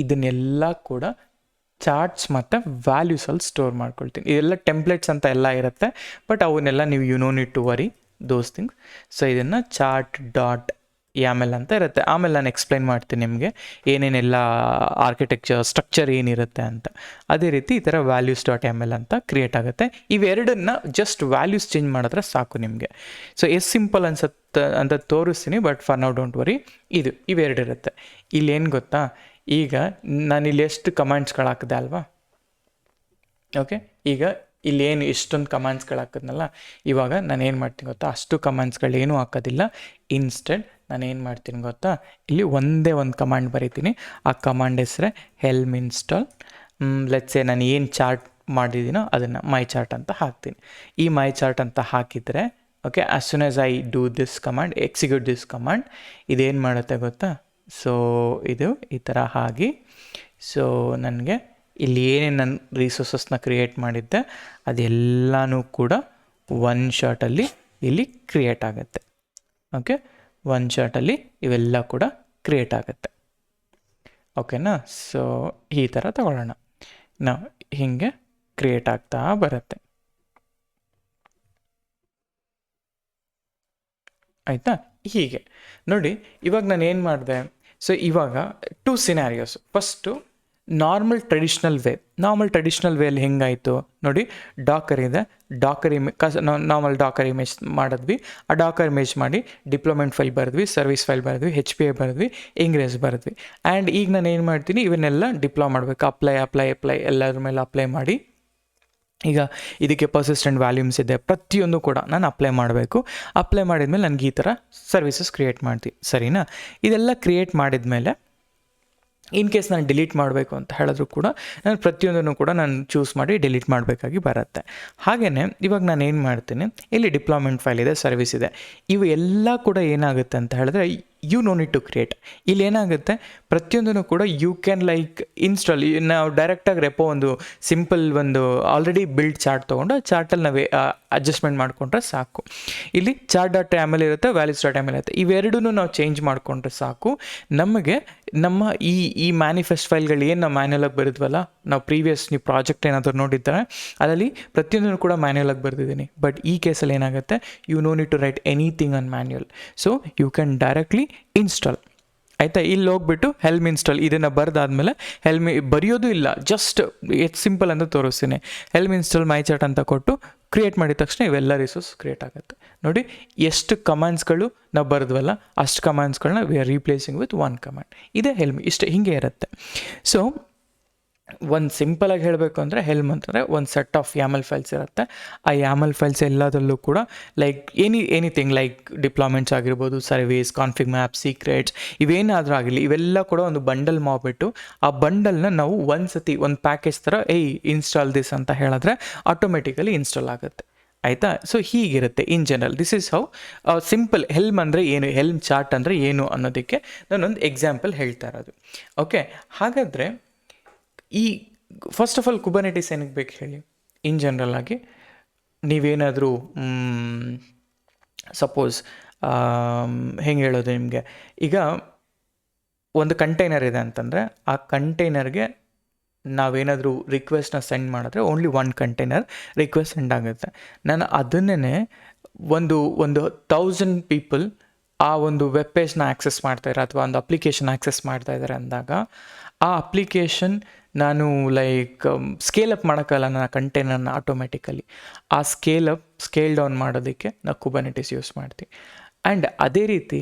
ಇದನ್ನೆಲ್ಲ ಕೂಡ ಚಾರ್ಟ್ಸ್ ಮತ್ತು ವ್ಯಾಲ್ಯೂಸಲ್ಲಿ ಸ್ಟೋರ್ ಮಾಡ್ಕೊಳ್ತೀನಿ. ಇದೆಲ್ಲ ಟೆಂಪ್ಲೇಟ್ಸ್ ಅಂತ ಎಲ್ಲ ಇರುತ್ತೆ, ಬಟ್ ಅವನ್ನೆಲ್ಲ ನೀವು you know need to worry those things. So ಇದನ್ನು chart.yaml ಅಂತ ಇರುತ್ತೆ. ಆಮೇಲೆ ನಾನು ಎಕ್ಸ್ಪ್ಲೈನ್ ಮಾಡ್ತೀನಿ ನಿಮಗೆ ಏನೇನೆಲ್ಲ ಆರ್ಕಿಟೆಕ್ಚರ್ ಸ್ಟ್ರಕ್ಚರ್ ಏನಿರುತ್ತೆ ಅಂತ. ಅದೇ ರೀತಿ ಈ ಥರ values.yaml ಅಂತ ಕ್ರಿಯೇಟ್ ಆಗುತ್ತೆ. ಇವೆರಡನ್ನ ಜಸ್ಟ್ ವ್ಯಾಲ್ಯೂಸ್ ಚೇಂಜ್ ಮಾಡಿದ್ರೆ ಸಾಕು ನಿಮಗೆ. ಸೊ ಎಷ್ಟು ಸಿಂಪಲ್ ಅಂತ ತೋರಿಸ್ತೀನಿ, but for now don't worry. ಇವೆರಡಿರುತ್ತೆ. ಇಲ್ಲೇನು ಗೊತ್ತಾ, ಈಗ ನಾನಿಲ್ಲಿ ಎಷ್ಟು ಕಮಾಂಡ್ಸ್ಗಳು ಹಾಕಿದೆ ಅಲ್ವಾ, ಓಕೆ. ಈಗ ಇಲ್ಲೇನು ಇಷ್ಟೊಂದು ಕಮಾಂಡ್ಸ್ಗಳು ಹಾಕಿದ್ನಲ್ಲ, ಇವಾಗ ನಾನೇನು ಮಾಡ್ತೀನಿ ಗೊತ್ತಾ, ಅಷ್ಟು ಕಮಾಂಡ್ಸ್ಗಳೇನೂ ಹಾಕೋದಿಲ್ಲ. ಇನ್ಸ್ಟೆಡ್ ನಾನೇನು ಮಾಡ್ತೀನಿ ಗೊತ್ತಾ, ಇಲ್ಲಿ ಒಂದೇ ಒಂದು ಕಮಾಂಡ್ ಬರೀತೀನಿ. ಆ ಕಮಾಂಡ್ ಹೆಸರೇ ಹೆಲ್ಮ್ ಇನ್ಸ್ಟಾಲ್. ಲೆಟ್ಸೆ ನಾನು ಏನು ಚಾರ್ಟ್ ಮಾಡಿದ್ದೀನೋ ಅದನ್ನು ಮೈ ಚಾರ್ಟ್ ಅಂತ ಹಾಕ್ತೀನಿ. ಈ ಮೈ ಚಾರ್ಟ್ ಅಂತ ಹಾಕಿದರೆ, okay, as soon as I do this command, execute this command, ಇದೇನು ಮಾಡುತ್ತೆ ಗೊತ್ತಾ. ಸೊ ಇದು ಈ ಥರ ಆಗಿ, ಸೊ ನನಗೆ ಇಲ್ಲಿ ಏನೇನು ನನ್ನ ರಿಸೋರ್ಸಸ್ನ ಕ್ರಿಯೇಟ್ ಮಾಡಿದ್ದೆ ಅದೆಲ್ಲನೂ ಕೂಡ ಒನ್ ಶಾಟಲ್ಲಿ ಇಲ್ಲಿ ಕ್ರಿಯೇಟ್ ಆಗುತ್ತೆ. ಓಕೆ, ಒನ್ ಶಾಟಲ್ಲಿ ಇವೆಲ್ಲ ಕೂಡ ಕ್ರಿಯೇಟ್ ಆಗುತ್ತೆ, ಓಕೆನಾ. ಸೊ ಈ ಥರ ತಗೊಳ್ಳೋಣ ನಾವು, ಹೀಗೆ ಕ್ರಿಯೇಟ್ ಆಗ್ತಾ ಬರುತ್ತೆ, ಆಯಿತಾ. ಹೀಗೆ ನೋಡಿ, ಇವಾಗ ನಾನು ಏನು ಮಾಡಿದೆ. ಸೊ ಇವಾಗ 2 ಸಿನಾರಿಯೋಸ್. ಫಸ್ಟು ನಾರ್ಮಲ್ ಟ್ರೆಡಿಷ್ನಲ್ ವೇಯಲ್ಲಿ ಹೆಂಗಾಯಿತು ನೋಡಿ, ಡಾಕರ್ ಇದೆ, ನಾರ್ಮಲ್ ಡಾಕರ್ ಇಮೇಜ್ ಮಾಡಿದ್ವಿ. ಆ ಡಾಕರ್ ಇಮೇಜ್ ಮಾಡಿ ಡಿಪ್ಲೊಯ್ಮೆಂಟ್ ಫೈಲ್ ಬರೆದ್ವಿ, ಸರ್ವಿಸ್ ಫೈಲ್ ಬರೆದ್ವಿ, HPA ಬರೆದ್ವಿ, ಇಂಗ್ರೇಸ್ ಬರೆದ್ವಿ. ಆ್ಯಂಡ್ ಈಗ ನಾನು ಏನು ಮಾಡ್ತೀನಿ, ಇವನ್ನೆಲ್ಲ ಡಿಪ್ಲಾಯ್ ಮಾಡಬೇಕು. ಅಪ್ಲೈ ಎಲ್ಲರ ಮೇಲೆ ಅಪ್ಲೈ ಮಾಡಿ, ಈಗ ಇದಕ್ಕೆ ಪರ್ಸಿಸ್ಟೆಂಟ್ ವ್ಯಾಲ್ಯೂಮ್ಸ್ ಇದೆ, ಪ್ರತಿಯೊಂದು ಕೂಡ ನಾನು ಅಪ್ಲೈ ಮಾಡಬೇಕು. ಅಪ್ಲೈ ಮಾಡಿದ್ಮೇಲೆ ನನಗೆ ಈ ಥರ ಸರ್ವಿಸಸ್ ಕ್ರಿಯೇಟ್ ಮಾಡ್ತೀವಿ, ಸರಿನಾ. ಇದೆಲ್ಲ ಕ್ರಿಯೇಟ್ ಮಾಡಿದ್ಮೇಲೆ ಇನ್ ಕೇಸ್ ನಾನು ಡಿಲೀಟ್ ಮಾಡಬೇಕು ಅಂತ ಹೇಳಿದ್ರು ಕೂಡ ನಾನು ಪ್ರತಿಯೊಂದನ್ನು ಕೂಡ ನಾನು ಚೂಸ್ ಮಾಡಿ ಡಿಲೀಟ್ ಮಾಡಬೇಕಾಗಿ ಬರುತ್ತೆ. ಹಾಗೆಯೇ ಇವಾಗ ನಾನು ಏನು ಮಾಡ್ತೀನಿ, ಇಲ್ಲಿ ಡಿಪ್ಲಾಯ್ಮೆಂಟ್ ಫೈಲ್ ಇದೆ, ಸರ್ವಿಸ್ ಇದೆ, ಇವು ಎಲ್ಲ ಕೂಡ ಏನಾಗುತ್ತೆ ಅಂತ ಹೇಳಿದ್ರೆ you know need to create. ಇಲ್ಲಿ ಏನಾಗುತ್ತೆ, ಪ್ರತಿಯೊಂದನ್ನು ಕೂಡ ಯು ಕ್ಯಾನ್ ಲೈಕ್ ಇನ್ಸ್ಟಾಲ್. ನಾವು ಡೈರೆಕ್ಟಾಗಿ ರೆಪೋ ಒಂದು ಸಿಂಪಲ್ ಒಂದು ಆಲ್ರೆಡಿ ಬಿಲ್ಡ್ ಚಾರ್ಟ್ ತೊಗೊಂಡು ಆ ಚಾರ್ಟಲ್ಲಿ ನಾವು ಅಡ್ಜಸ್ಟ್ಮೆಂಟ್ ಮಾಡಿಕೊಂಡ್ರೆ ಸಾಕು. ಇಲ್ಲಿ chart.yaml ಇರುತ್ತೆ, values.yaml ಇರುತ್ತೆ. ಇವೆರಡೂ ನಾವು ಚೇಂಜ್ ಮಾಡಿಕೊಂಡ್ರೆ ಸಾಕು. ನಮಗೆ ನಮ್ಮ ಈ ಮ್ಯಾನಿಫೆಸ್ಟ್ ಫೈಲ್ಗಳು ಏನು ನಾವು ಮ್ಯಾನ್ಯಲಾಗಿ ಬರೆದ್ವಲ್ಲ, ನಾವು ಪ್ರೀವಿಯಸ್ ನೀವು ಪ್ರಾಜೆಕ್ಟ್ ಏನಾದರೂ ನೋಡಿದ್ದಾರೆ ಅದರಲ್ಲಿ ಪ್ರತಿಯೊಂದನ್ನು ಕೂಡ ಮ್ಯಾನ್ಯಲಾಗಿ ಬರೆದಿದ್ದೀನಿ. ಬಟ್ ಈ ಕೇಸಲ್ಲಿ ಏನಾಗುತ್ತೆ, you know need to write anything on manual. So you can directly install, ಆಯಿತಾ. ಇಲ್ಲಿ ಹೋಗ್ಬಿಟ್ಟು ಹೆಲ್ಮ್ ಇನ್ಸ್ಟಾಲ್ ಇದನ್ನು ಬರೆದಾದ್ಮೇಲೆ ಹೆಲ್ಮ್ ಬರೆಯೋದು ಇಲ್ಲ, ಜಸ್ಟ್ ಎಷ್ಟು ಸಿಂಪಲ್ ಅಂತ ತೋರಿಸ್ತೀನಿ. ಹೆಲ್ಮ್ ಇನ್ಸ್ಟಾಲ್ ಮೈ ಚಾರ್ಟ್ ಅಂತ ಕೊಟ್ಟು ಕ್ರಿಯೇಟ್ ಮಾಡಿದ ತಕ್ಷಣ ಇವೆಲ್ಲ ರಿಸೋರ್ಸ್ ಕ್ರಿಯೇಟ್ ಆಗುತ್ತೆ. ನೋಡಿ ಎಷ್ಟು ಕಮಾಂಡ್ಸ್ಗಳು ನಾವು ಬರೆದ್ವಲ್ಲ ಅಷ್ಟು ಕಮಾಂಡ್ಸ್ಗಳನ್ನ we are replacing with one command. ಇದೇ ಹೆಲ್ಮ್. ಇಷ್ಟೇ, ಹೀಗೆ ಇರುತ್ತೆ. ಸೊ ಒಂದು ಸಿಂಪಲಾಗಿ ಹೇಳಬೇಕು ಅಂದರೆ ಹೆಲ್ಮ್ ಅಂತಂದರೆ ಒಂದು ಸೆಟ್ ಆಫ್ YAML ಫೈಲ್ಸ್ ಇರುತ್ತೆ. ಆ YAML ಫೈಲ್ಸ್ ಎಲ್ಲದರಲ್ಲೂ ಕೂಡ ಲೈಕ್ ಎನಿಥಿಂಗ್ ಲೈಕ್ ಡಿಪ್ಲಾಯ್ಮೆಂಟ್ಸ್ ಆಗಿರ್ಬೋದು, ಸರ್ವೀಸ್, ಕಾನ್ಫಿಗ್ ಮ್ಯಾಪ್, ಸೀಕ್ರೆಟ್ಸ್, ಇವೇನಾದರೂ ಆಗಿರಲಿ, ಇವೆಲ್ಲ ಕೂಡ ಒಂದು ಬಂಡಲ್ ಮಾಡಿಬಿಟ್ಟು ಆ ಬಂಡಲ್ನ ನಾವು ಒಂದು ಸತಿ ಒಂದು ಪ್ಯಾಕೇಜ್ ಥರ ಇನ್ಸ್ಟಾಲ್ ದಿಸ್ ಅಂತ ಹೇಳಿದ್ರೆ ಆಟೋಮೆಟಿಕಲಿ ಇನ್ಸ್ಟಾಲ್ ಆಗುತ್ತೆ. ಆಯಿತಾ? ಸೊ ಹೀಗಿರುತ್ತೆ in general. This is how simple Helm ಅಂದರೆ ಏನು, ಹೆಲ್ಮ್ ಚಾರ್ಟ್ ಅಂದರೆ ಏನು ಅನ್ನೋದಕ್ಕೆ ನಾನೊಂದು ಎಕ್ಸಾಂಪಲ್ ಹೇಳ್ತಾ ಇರೋದು. ಓಕೆ, ಹಾಗಾದರೆ ಈ ಫಸ್ಟ್ ಆಫ್ ಆಲ್ ಕುಬರ್ನೆಟಿಸ್ ಏನಕ್ಕೆ ಬೇಕು ಹೇಳಿ? ಇನ್ ಜನರಲ್ ಆಗಿ ನೀವೇನಾದರೂ ಸಪೋಸ್ ಹೆಂಗೆ ಹೇಳೋದು ನಿಮಗೆ, ಈಗ ಒಂದು ಕಂಟೈನರ್ ಇದೆ ಅಂತಂದರೆ ಆ ಕಂಟೈನರ್ಗೆ ನಾವೇನಾದರೂ ರಿಕ್ವೆಸ್ಟ್ನ ಸೆಂಡ್ ಮಾಡಿದ್ರೆ only one container request send ಆಗುತ್ತೆ. ನಾನು ಅದನ್ನೇ ಒಂದು 1000 ಪೀಪಲ್ ಆ ಒಂದು ವೆಬ್ ಪೇಜ್ನ ಆ್ಯಕ್ಸೆಸ್ ಮಾಡ್ತಾಯಿದ್ದಾರೆ ಅಥವಾ ಒಂದು ಅಪ್ಲಿಕೇಶನ್ ಆ್ಯಕ್ಸೆಸ್ ಮಾಡ್ತಾಯಿದ್ದಾರೆ ಅಂದಾಗ ಆ ಅಪ್ಲಿಕೇಶನ್ ನಾನು ಲೈಕ್ ಸ್ಕೇಲ್ ಅಪ್ ಮಾಡೋಕ್ಕಲ್ಲ ನನ್ನ ಕಂಟೈನರ್ನ ಆಟೋಮೆಟಿಕಲಿ. ಆ ಸ್ಕೇಲ್ ಡೌನ್ ಮಾಡೋದಕ್ಕೆ ನಾವು ಕುಬರ್ನೆಟಿಸ್ ಯೂಸ್ ಮಾಡ್ತೀವಿ. ಆ್ಯಂಡ್ ಅದೇ ರೀತಿ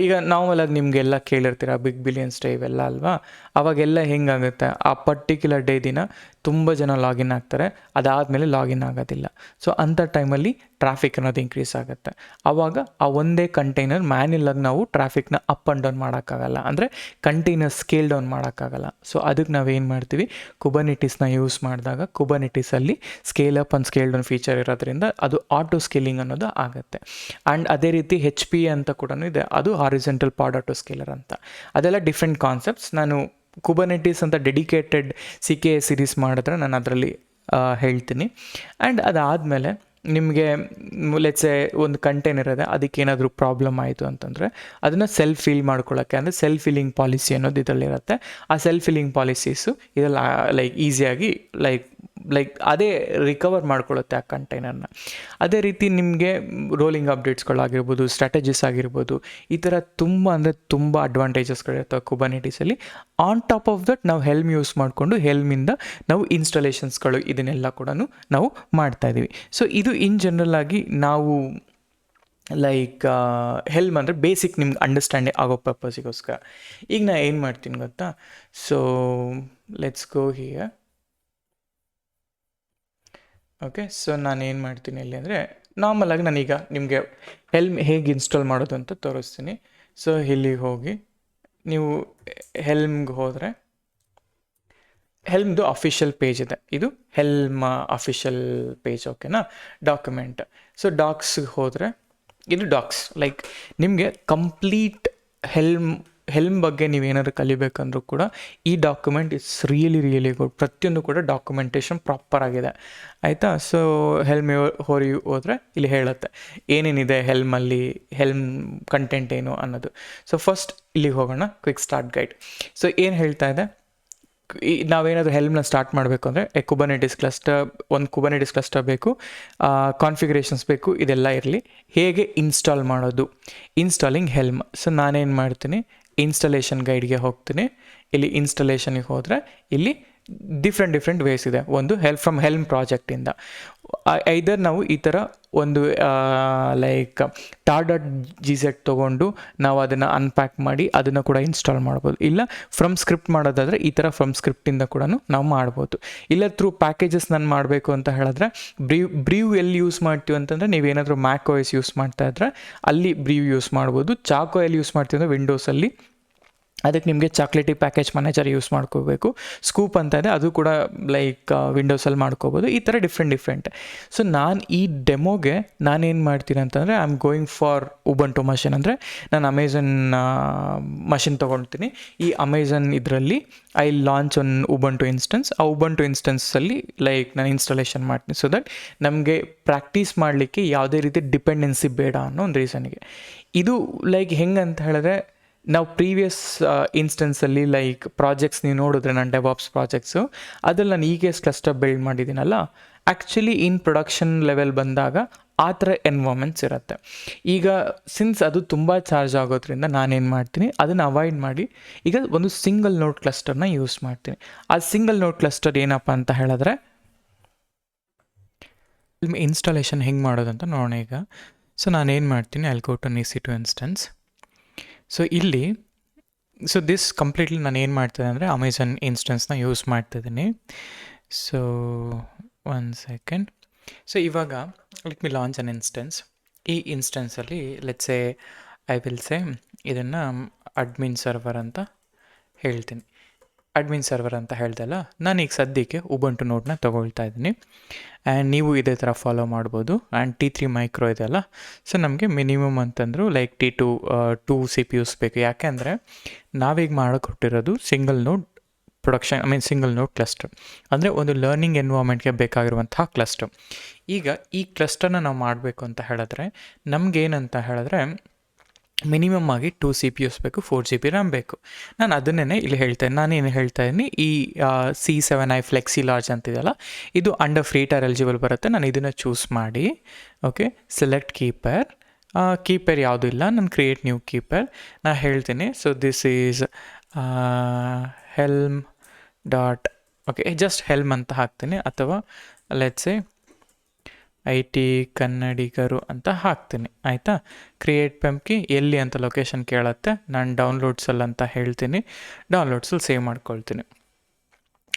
ಈಗ ನಾರ್ಮಲಾಗಿ ನಿಮಗೆಲ್ಲ ಕೇಳಿರ್ತೀರ ಬಿಗ್ ಬಿಲಿಯನ್ಸ್ ಡೇ ಇವೆಲ್ಲ ಅಲ್ವಾ, ಅವಾಗೆಲ್ಲ ಹೆಂಗಾಗುತ್ತೆ, ಆ ಪರ್ಟಿಕ್ಯುಲರ್ ಡೇ ದಿನ ತುಂಬ ಜನ ಲಾಗಿನ್ ಆಗ್ತಾರೆ, ಅದಾದಮೇಲೆ ಲಾಗಿನ್ ಆಗೋದಿಲ್ಲ. ಸೊ ಅಂಥ ಟೈಮಲ್ಲಿ ಟ್ರಾಫಿಕ್ ಅನ್ನೋದು ಇನ್ಕ್ರೀಸ್ ಆಗುತ್ತೆ. ಆವಾಗ ಆ ಒಂದೇ ಕಂಟೈನರ್ ಮ್ಯಾನ್ಯಲಾಗಿ ನಾವು ಟ್ರಾಫಿಕ್ನ ಅಪ್ ಆ್ಯಂಡ್ ಡೌನ್ ಮಾಡೋಕ್ಕಾಗಲ್ಲ, ಅಂದರೆ ಕಂಟೈನರ್ ಸ್ಕೇಲ್ ಡೌನ್ ಮಾಡೋಕ್ಕಾಗಲ್ಲ. ಸೊ ಅದಕ್ಕೆ ನಾವೇನು ಮಾಡ್ತೀವಿ, ಕುಬರ್ನೆಟಿಸ್ನ ಯೂಸ್ ಮಾಡಿದಾಗ ಕುಬರ್ನೆಟಿಸಲ್ಲಿ scale up and scale down feature ಇರೋದ್ರಿಂದ ಅದು ಆಟೋ ಸ್ಕೇಲಿಂಗ್ ಅನ್ನೋದು ಆಗುತ್ತೆ. ಆ್ಯಂಡ್ ಅದೇ ರೀತಿ HPA ಅಂತ ಕೂಡ ಇದೆ, ಅದು ಹಾರಿಜಾಂಟಲ್ ಪಾಡ್ ಆಟೋ ಸ್ಕೇಲರ್ ಅಂತ. ಅದೆಲ್ಲ ಡಿಫ್ರೆಂಟ್ ಕಾನ್ಸೆಪ್ಟ್ಸ್. ನಾನು ಕುಬರ್ನೆಟಿಸ್ ಅಂತ ಡೆಡಿಕೇಟೆಡ್ CKA ಸೀರೀಸ್ ಮಾಡಿದ್ರೆ ನಾನು ಅದರಲ್ಲಿ ಹೇಳ್ತೀನಿ. ಆ್ಯಂಡ್ ಅದಾದಮೇಲೆ ನಿಮಗೆ ಲೆಟ್ಸೆ ಒಂದು ಕಂಟೈನರ್ ಇದೆ, ಅದಕ್ಕೇನಾದರೂ ಪ್ರಾಬ್ಲಮ್ ಆಯಿತು ಅಂತಂದರೆ ಅದನ್ನು ಸೆಲ್ಫ್ ಫೀಲ್ ಮಾಡ್ಕೊಳ್ಳೋಕ್ಕೆ, ಅಂದರೆ ಸೆಲ್ಫ್ ಫೀಲಿಂಗ್ ಪಾಲಿಸಿ ಅನ್ನೋದು ಇದರಲ್ಲಿರುತ್ತೆ. ಆ ಸೆಲ್ಫ್ ಫೀಲಿಂಗ್ ಪಾಲಿಸೀಸು ಇದೆಲ್ಲ ಲೈಕ್ ಈಸಿಯಾಗಿ ಲೈಕ್ ಅದೇ ರಿಕವರ್ ಮಾಡ್ಕೊಳ್ಳುತ್ತೆ ಆ ಕಂಟೈನರ್ನ. ಅದೇ ರೀತಿ ನಿಮಗೆ ರೋಲಿಂಗ್ ಅಪ್ಡೇಟ್ಸ್ಗಳಾಗಿರ್ಬೋದು, ಸ್ಟ್ರಾಟಜಿಸ್ ಆಗಿರ್ಬೋದು, ಈ ಥರ ತುಂಬ ಅಡ್ವಾಂಟೇಜಸ್ಗಳಿರ್ತವೆ ಕುಬರ್ನೆಟಿಸಲ್ಲಿ. ಆನ್ ಟಾಪ್ ಆಫ್ ದಟ್ ನಾವು ಹೆಲ್ಮ್ ಯೂಸ್ ಮಾಡಿಕೊಂಡು ಹೆಲ್ಮಿಂದ ನಾವು ಇನ್ಸ್ಟಾಲೇಷನ್ಸ್ಗಳು ಇದನ್ನೆಲ್ಲ ಕೂಡ ನಾವು ಮಾಡ್ತಾಯಿದ್ದೀವಿ. ಸೊ ಇದು ಇನ್ ಜನರಲ್ ಆಗಿ ನಾವು ಲೈಕ್ ಹೆಲ್ಮ್ ಅಂದರೆ ಬೇಸಿಕ್ ನಿಮ್ಗೆ ಅಂಡರ್ಸ್ಟ್ಯಾಂಡಿಂಗ್ ಆಗೋ ಪರ್ಪಸಿಗೋಸ್ಕರ. ಈಗ ನಾನು ಏನು ಮಾಡ್ತೀನಿ ಗೊತ್ತಾ, so let's go here. Okay, so ನಾನು ಏನು ಮಾಡ್ತೀನಿ ಇಲ್ಲಿ ಅಂದರೆ ನಾರ್ಮಲಾಗಿ ನಾನೀಗ ನಿಮಗೆ ಹೆಲ್ಮ್ ಹೇಗೆ ಇನ್ಸ್ಟಾಲ್ ಮಾಡೋದು ಅಂತ ತೋರಿಸ್ತೀನಿ. ಸೊ ಇಲ್ಲಿಗೆ ಹೋಗಿ ನೀವು ಹೆಲ್ಮ್ಗೆ ಹೋದರೆ ಹೆಲ್ಮ್ದು ಅಫಿಷಿಯಲ್ ಪೇಜ್ ಇದೆ, ಇದು ಹೆಲ್ಮ್ ಅಫಿಷಿಯಲ್ ಪೇಜ್. ಓಕೆನಾ, ಡಾಕ್ಯುಮೆಂಟ್. ಸೊ ಡಾಕ್ಸ್ಗೆ ಹೋದರೆ ಇದು ಡಾಕ್ಸ್. ಲೈಕ್ ನಿಮಗೆ ಕಂಪ್ಲೀಟ್ ಹೆಲ್ಮ್ ಬಗ್ಗೆ ನೀವೇನಾದ್ರು ಕಲಿಬೇಕಂದ್ರೂ ಕೂಡ ಈ ಡಾಕ್ಯುಮೆಂಟ್ ಇಟ್ಸ್ ರಿಯಲಿ ಗುಡ್. ಪ್ರತಿಯೊಂದು ಕೂಡ ಡಾಕ್ಯುಮೆಂಟೇಷನ್ ಪ್ರಾಪರ್ ಆಗಿದೆ. ಆಯಿತಾ? ಸೊ ಹೆಲ್ಮ್ ಹೋದರೆ ಇಲ್ಲಿ ಹೇಳುತ್ತೆ ಏನೇನಿದೆ ಹೆಲ್ಮಲ್ಲಿ, ಹೆಲ್ಮ್ ಕಂಟೆಂಟ್ ಏನು ಅನ್ನೋದು. ಸೊ ಫಸ್ಟ್ ಇಲ್ಲಿಗೆ ಹೋಗೋಣ, ಕ್ವಿಕ್ ಸ್ಟಾರ್ಟ್ ಗೈಡ್. ಸೊ ಏನು ಹೇಳ್ತಾ ಇದೆ, ನಾವೇನಾದರೂ ಹೆಲ್ಮ್ನ ಸ್ಟಾರ್ಟ್ ಮಾಡಬೇಕು ಅಂದರೆ ಕುಬರ್ನೆಟಿಸ್ ಕ್ಲಸ್ಟರ್ ಬೇಕು, ಕಾನ್ಫಿಗರೇಷನ್ಸ್ ಬೇಕು, ಇದೆಲ್ಲ ಇರಲಿ. ಹೇಗೆ ಇನ್ಸ್ಟಾಲ್ ಮಾಡೋದು, ಇನ್ಸ್ಟಾಲಿಂಗ್ ಹೆಲ್ಮ್. ಸೊ ನಾನೇನು ಮಾಡ್ತೀನಿ, ಇನ್ಸ್ಟಾಲೇಷನ್ ಗೈಡ್ಗೆ ಹೋಗ್ತೀನಿ. ಇಲ್ಲಿ ಇನ್ಸ್ಟಾಲೇಷನಿಗೆ ಹೋದರೆ ಇಲ್ಲಿ ಡಿಫ್ರೆಂಟ್ ವೇಸ್ ಇದೆ. ಒಂದು ಹೆಲ್ಮ್ ಪ್ರಾಜೆಕ್ಟಿಂದ ಐದರ್ ನಾವು ಈ ಥರ ಒಂದು ಲೈಕ್ tar.gz ತೊಗೊಂಡು ನಾವು ಅದನ್ನು ಅನ್ಪ್ಯಾಕ್ ಮಾಡಿ ಅದನ್ನು ಕೂಡ ಇನ್ಸ್ಟಾಲ್ ಮಾಡ್ಬೋದು. ಇಲ್ಲ ಫ್ರಮ್ ಸ್ಕ್ರಿಪ್ಟ್ ಮಾಡೋದಾದರೆ ಈ ಥರ ಫ್ರಮ್ ಸ್ಕ್ರಿಪ್ಟಿಂದ ಕೂಡ ನಾವು ಮಾಡ್ಬೋದು. ಇಲ್ಲ ಥ್ರೂ ಪ್ಯಾಕೇಜಸ್ ನಾನು ಮಾಡಬೇಕು ಅಂತ ಹೇಳಿದ್ರೆ ಬ್ರೀವ್ ಎಲ್ಲಿ ಯೂಸ್ ಮಾಡ್ತೀವಿ ಅಂತಂದರೆ ನೀವೇನಾದರೂ MacOS ಯೂಸ್ ಮಾಡ್ತಾ ಇದ್ರೆ ಅಲ್ಲಿ ಬ್ರೀವ್ ಯೂಸ್ ಮಾಡ್ಬೋದು. ಚಾಕೋ ಎಲ್ಲಿ ಯೂಸ್ ಮಾಡ್ತೀವಿ ಅಂದರೆ ವಿಂಡೋಸಲ್ಲಿ, ಅದಕ್ಕೆ ನಿಮಗೆ ಚಾಕ್ಲೇಟಿ ಪ್ಯಾಕೇಜ್ ಮ್ಯಾನೇಜರ್ ಯೂಸ್ ಮಾಡ್ಕೋಬೇಕು. ಸ್ಕೂಪ್ ಅಂತ ಇದೆ, ಅದು ಕೂಡ ಲೈಕ್ ವಿಂಡೋಸಲ್ಲಿ ಮಾಡ್ಕೋಬೋದು. ಈ ಥರ ಡಿಫ್ರೆಂಟ್. ಸೊ ನಾನು ಈ ಡೆಮೋಗೆ ನಾನೇನು ಮಾಡ್ತೀನಿ ಅಂತಂದರೆ I am going for Ubuntu machine. ಅಂದರೆ ನಾನು ಅಮೆಝನ್ ಮಷಿನ್ ತೊಗೊಳ್ತೀನಿ. ಈ ಅಮೆಝನ್ ಇದರಲ್ಲಿ I launch one Ubuntu instance. ಆ ಉಬಂಟು ಇನ್ಸ್ಟೆನ್ಸಲ್ಲಿ ಲೈಕ್ ನಾನು ಇನ್ಸ್ಟಾಲೇಷನ್ ಮಾಡ್ತೀನಿ. ಸೊ ದಟ್ ನಮಗೆ ಪ್ರಾಕ್ಟೀಸ್ ಮಾಡಲಿಕ್ಕೆ ಯಾವುದೇ ರೀತಿ ಡಿಪೆಂಡೆನ್ಸಿ ಬೇಡ ಅನ್ನೋ ಒಂದು ರೀಸನ್ಗೆ. ಇದು ಲೈಕ್ ಹೆಂಗೆ ಅಂತ ಹೇಳಿದ್ರೆ, ನಾವು ಪ್ರೀವಿಯಸ್ ಇನ್ಸ್ಟೆನ್ಸಲ್ಲಿ ಲೈಕ್ ಪ್ರಾಜೆಕ್ಟ್ಸ್ ನೀವು ನೋಡಿದ್ರೆ ನಾನು ಡೆವಾಪ್ಸ್ ಪ್ರಾಜೆಕ್ಟ್ಸು ಅದ್ರಲ್ಲಿ ನಾನು EKS ಕ್ಲಸ್ಟರ್ ಬಿಲ್ಡ್ ಮಾಡಿದ್ದೀನಲ್ಲ, ಆ್ಯಕ್ಚುಲಿ ಇನ್ ಪ್ರೊಡಕ್ಷನ್ ಲೆವೆಲ್ ಬಂದಾಗ ಆ ಥರ ಎನ್ವೈರ್ಮೆಂಟ್ಸ್ ಇರುತ್ತೆ. ಈಗ ಸಿನ್ಸ್ ಅದು ತುಂಬ ಚಾರ್ಜ್ ಆಗೋದ್ರಿಂದ ನಾನೇನು ಮಾಡ್ತೀನಿ, ಅದನ್ನು ಅವಾಯ್ಡ್ ಮಾಡಿ ಈಗ ಒಂದು ಸಿಂಗಲ್ ನೋಡ್ ಕ್ಲಸ್ಟರ್ನ ಯೂಸ್ ಮಾಡ್ತೀನಿ. ಆ ಸಿಂಗಲ್ ನೋಡ್ ಕ್ಲಸ್ಟರ್ ಏನಪ್ಪ ಅಂತ ಹೇಳಿದ್ರೆ ಇನ್ಸ್ಟಾಲೇಷನ್ ಹೆಂಗೆ ಮಾಡೋದಂತ ನೋಡೋಣ. ಈಗ ಸೊ ನಾನೇನು ಮಾಡ್ತೀನಿ, I go to EC2 instance. So ಇಲ್ಲಿ ದಿಸ್ ಕಂಪ್ಲೀಟ್ಲಿ ನಾನು ಏನು ಮಾಡ್ತಿದ್ದೆ ಅಂದರೆ ಅಮೆಝಾನ್ ಇನ್ಸ್ಟೆನ್ಸ್ನ ಯೂಸ್ ಮಾಡ್ತಿದ್ದೀನಿ. So 1 second. ಸೊ ಇವಾಗ let me launch an instance. ಈ ಇನ್ಸ್ಟೆನ್ಸಲ್ಲಿ let's say I will say ಇದನ್ನು ಅಡ್ಮಿನ್ ಸರ್ವರ್ ಅಂತ ಹೇಳ್ತೀನಿ. ಅಡ್ಮಿನ್ ಸರ್ವರ್ ಅಂತ ಹೇಳ್ದಲ್ಲ, ನಾನೀಗ ಸದ್ಯಕ್ಕೆ ಉಬಂಟು ನೋಡ್ನ ತೊಗೊಳ್ತಾ ಇದ್ದೀನಿ. ಆ್ಯಂಡ್ ನೀವು ಇದೇ ಥರ ಫಾಲೋ ಮಾಡ್ಬೋದು. ಆ್ಯಂಡ್ T3 ಮೈಕ್ರೋ ಇದೆಯಲ್ಲ, ಸೊ ನಮಗೆ ಮಿನಿಮಮ್ ಅಂತಂದರು ಲೈಕ್ ಟೂ CPU ಬೇಕು. ಯಾಕೆ ಅಂದರೆ ನಾವೀಗ ಮಾಡಿಕೊಟ್ಟಿರೋದು ಸಿಂಗಲ್ ನೋಡ್ ಸಿಂಗಲ್ ನೋಡ್ ಕ್ಲಸ್ಟರ್, ಅಂದರೆ ಒಂದು ಲರ್ನಿಂಗ್ ಎನ್ವೈರ್ಮೆಂಟ್ಗೆ ಬೇಕಾಗಿರುವಂತಹ ಕ್ಲಸ್ಟರ್. ಈಗ ಈ ಕ್ಲಸ್ಟರ್ನ ನಾವು ಮಾಡಬೇಕು ಅಂತ ಹೇಳಿದ್ರೆ ನಮಗೇನಂತ ಹೇಳಿದ್ರೆ ಮಿನಿಮಮ್ ಆಗಿ 2 CPUs ಬೇಕು, 4 GB RAM ಬೇಕು. ನಾನು ಅದನ್ನೇ ಇಲ್ಲಿ ನಾನೇನು ಹೇಳ್ತಾ ಇದ್ದೀನಿ, ಈ C7i ಫ್ಲೆಕ್ಸಿ ಲಾರ್ಜ್ ಅಂತಿದೆಯಲ್ಲ, ಇದು ಅಂಡರ್ ಫ್ರೀ ಟೈರ್ ಎಲಿಜಿಬಲ್ ಬರುತ್ತೆ. ನಾನು ಇದನ್ನು ಚೂಸ್ ಮಾಡಿ ಓಕೆ, ಸೆಲೆಕ್ಟ್ ಕೀಪರ್ ಯಾವುದೂ ಇಲ್ಲ, ನಾನು ಕ್ರಿಯೇಟ್ ನ್ಯೂ ಕೀಪರ್ ನಾನು ಹೇಳ್ತೀನಿ. So this is Helm dot okay, just Helm ಅಂತ ಹಾಕ್ತೀನಿ, ಅಥವಾ ಲೆಟ್ಸ್ ಸೇ IT ಕನ್ನಡಿಗರು ಅಂತ ಹಾಕ್ತೀನಿ. ಆಯಿತಾ? ಕ್ರಿಯೇಟ್ ಪೆಂಪ್ಕಿ ಎಲ್ಲಿ ಅಂತ ಲೊಕೇಶನ್ ಕೇಳುತ್ತೆ, ನಾನು ಡೌನ್ಲೋಡ್ಸಲ್ಲಿ ಅಂತ ಹೇಳ್ತೀನಿ, ಡೌನ್ಲೋಡ್ಸಲ್ಲಿ ಸೇವ್ ಮಾಡ್ಕೊಳ್ತೀನಿ.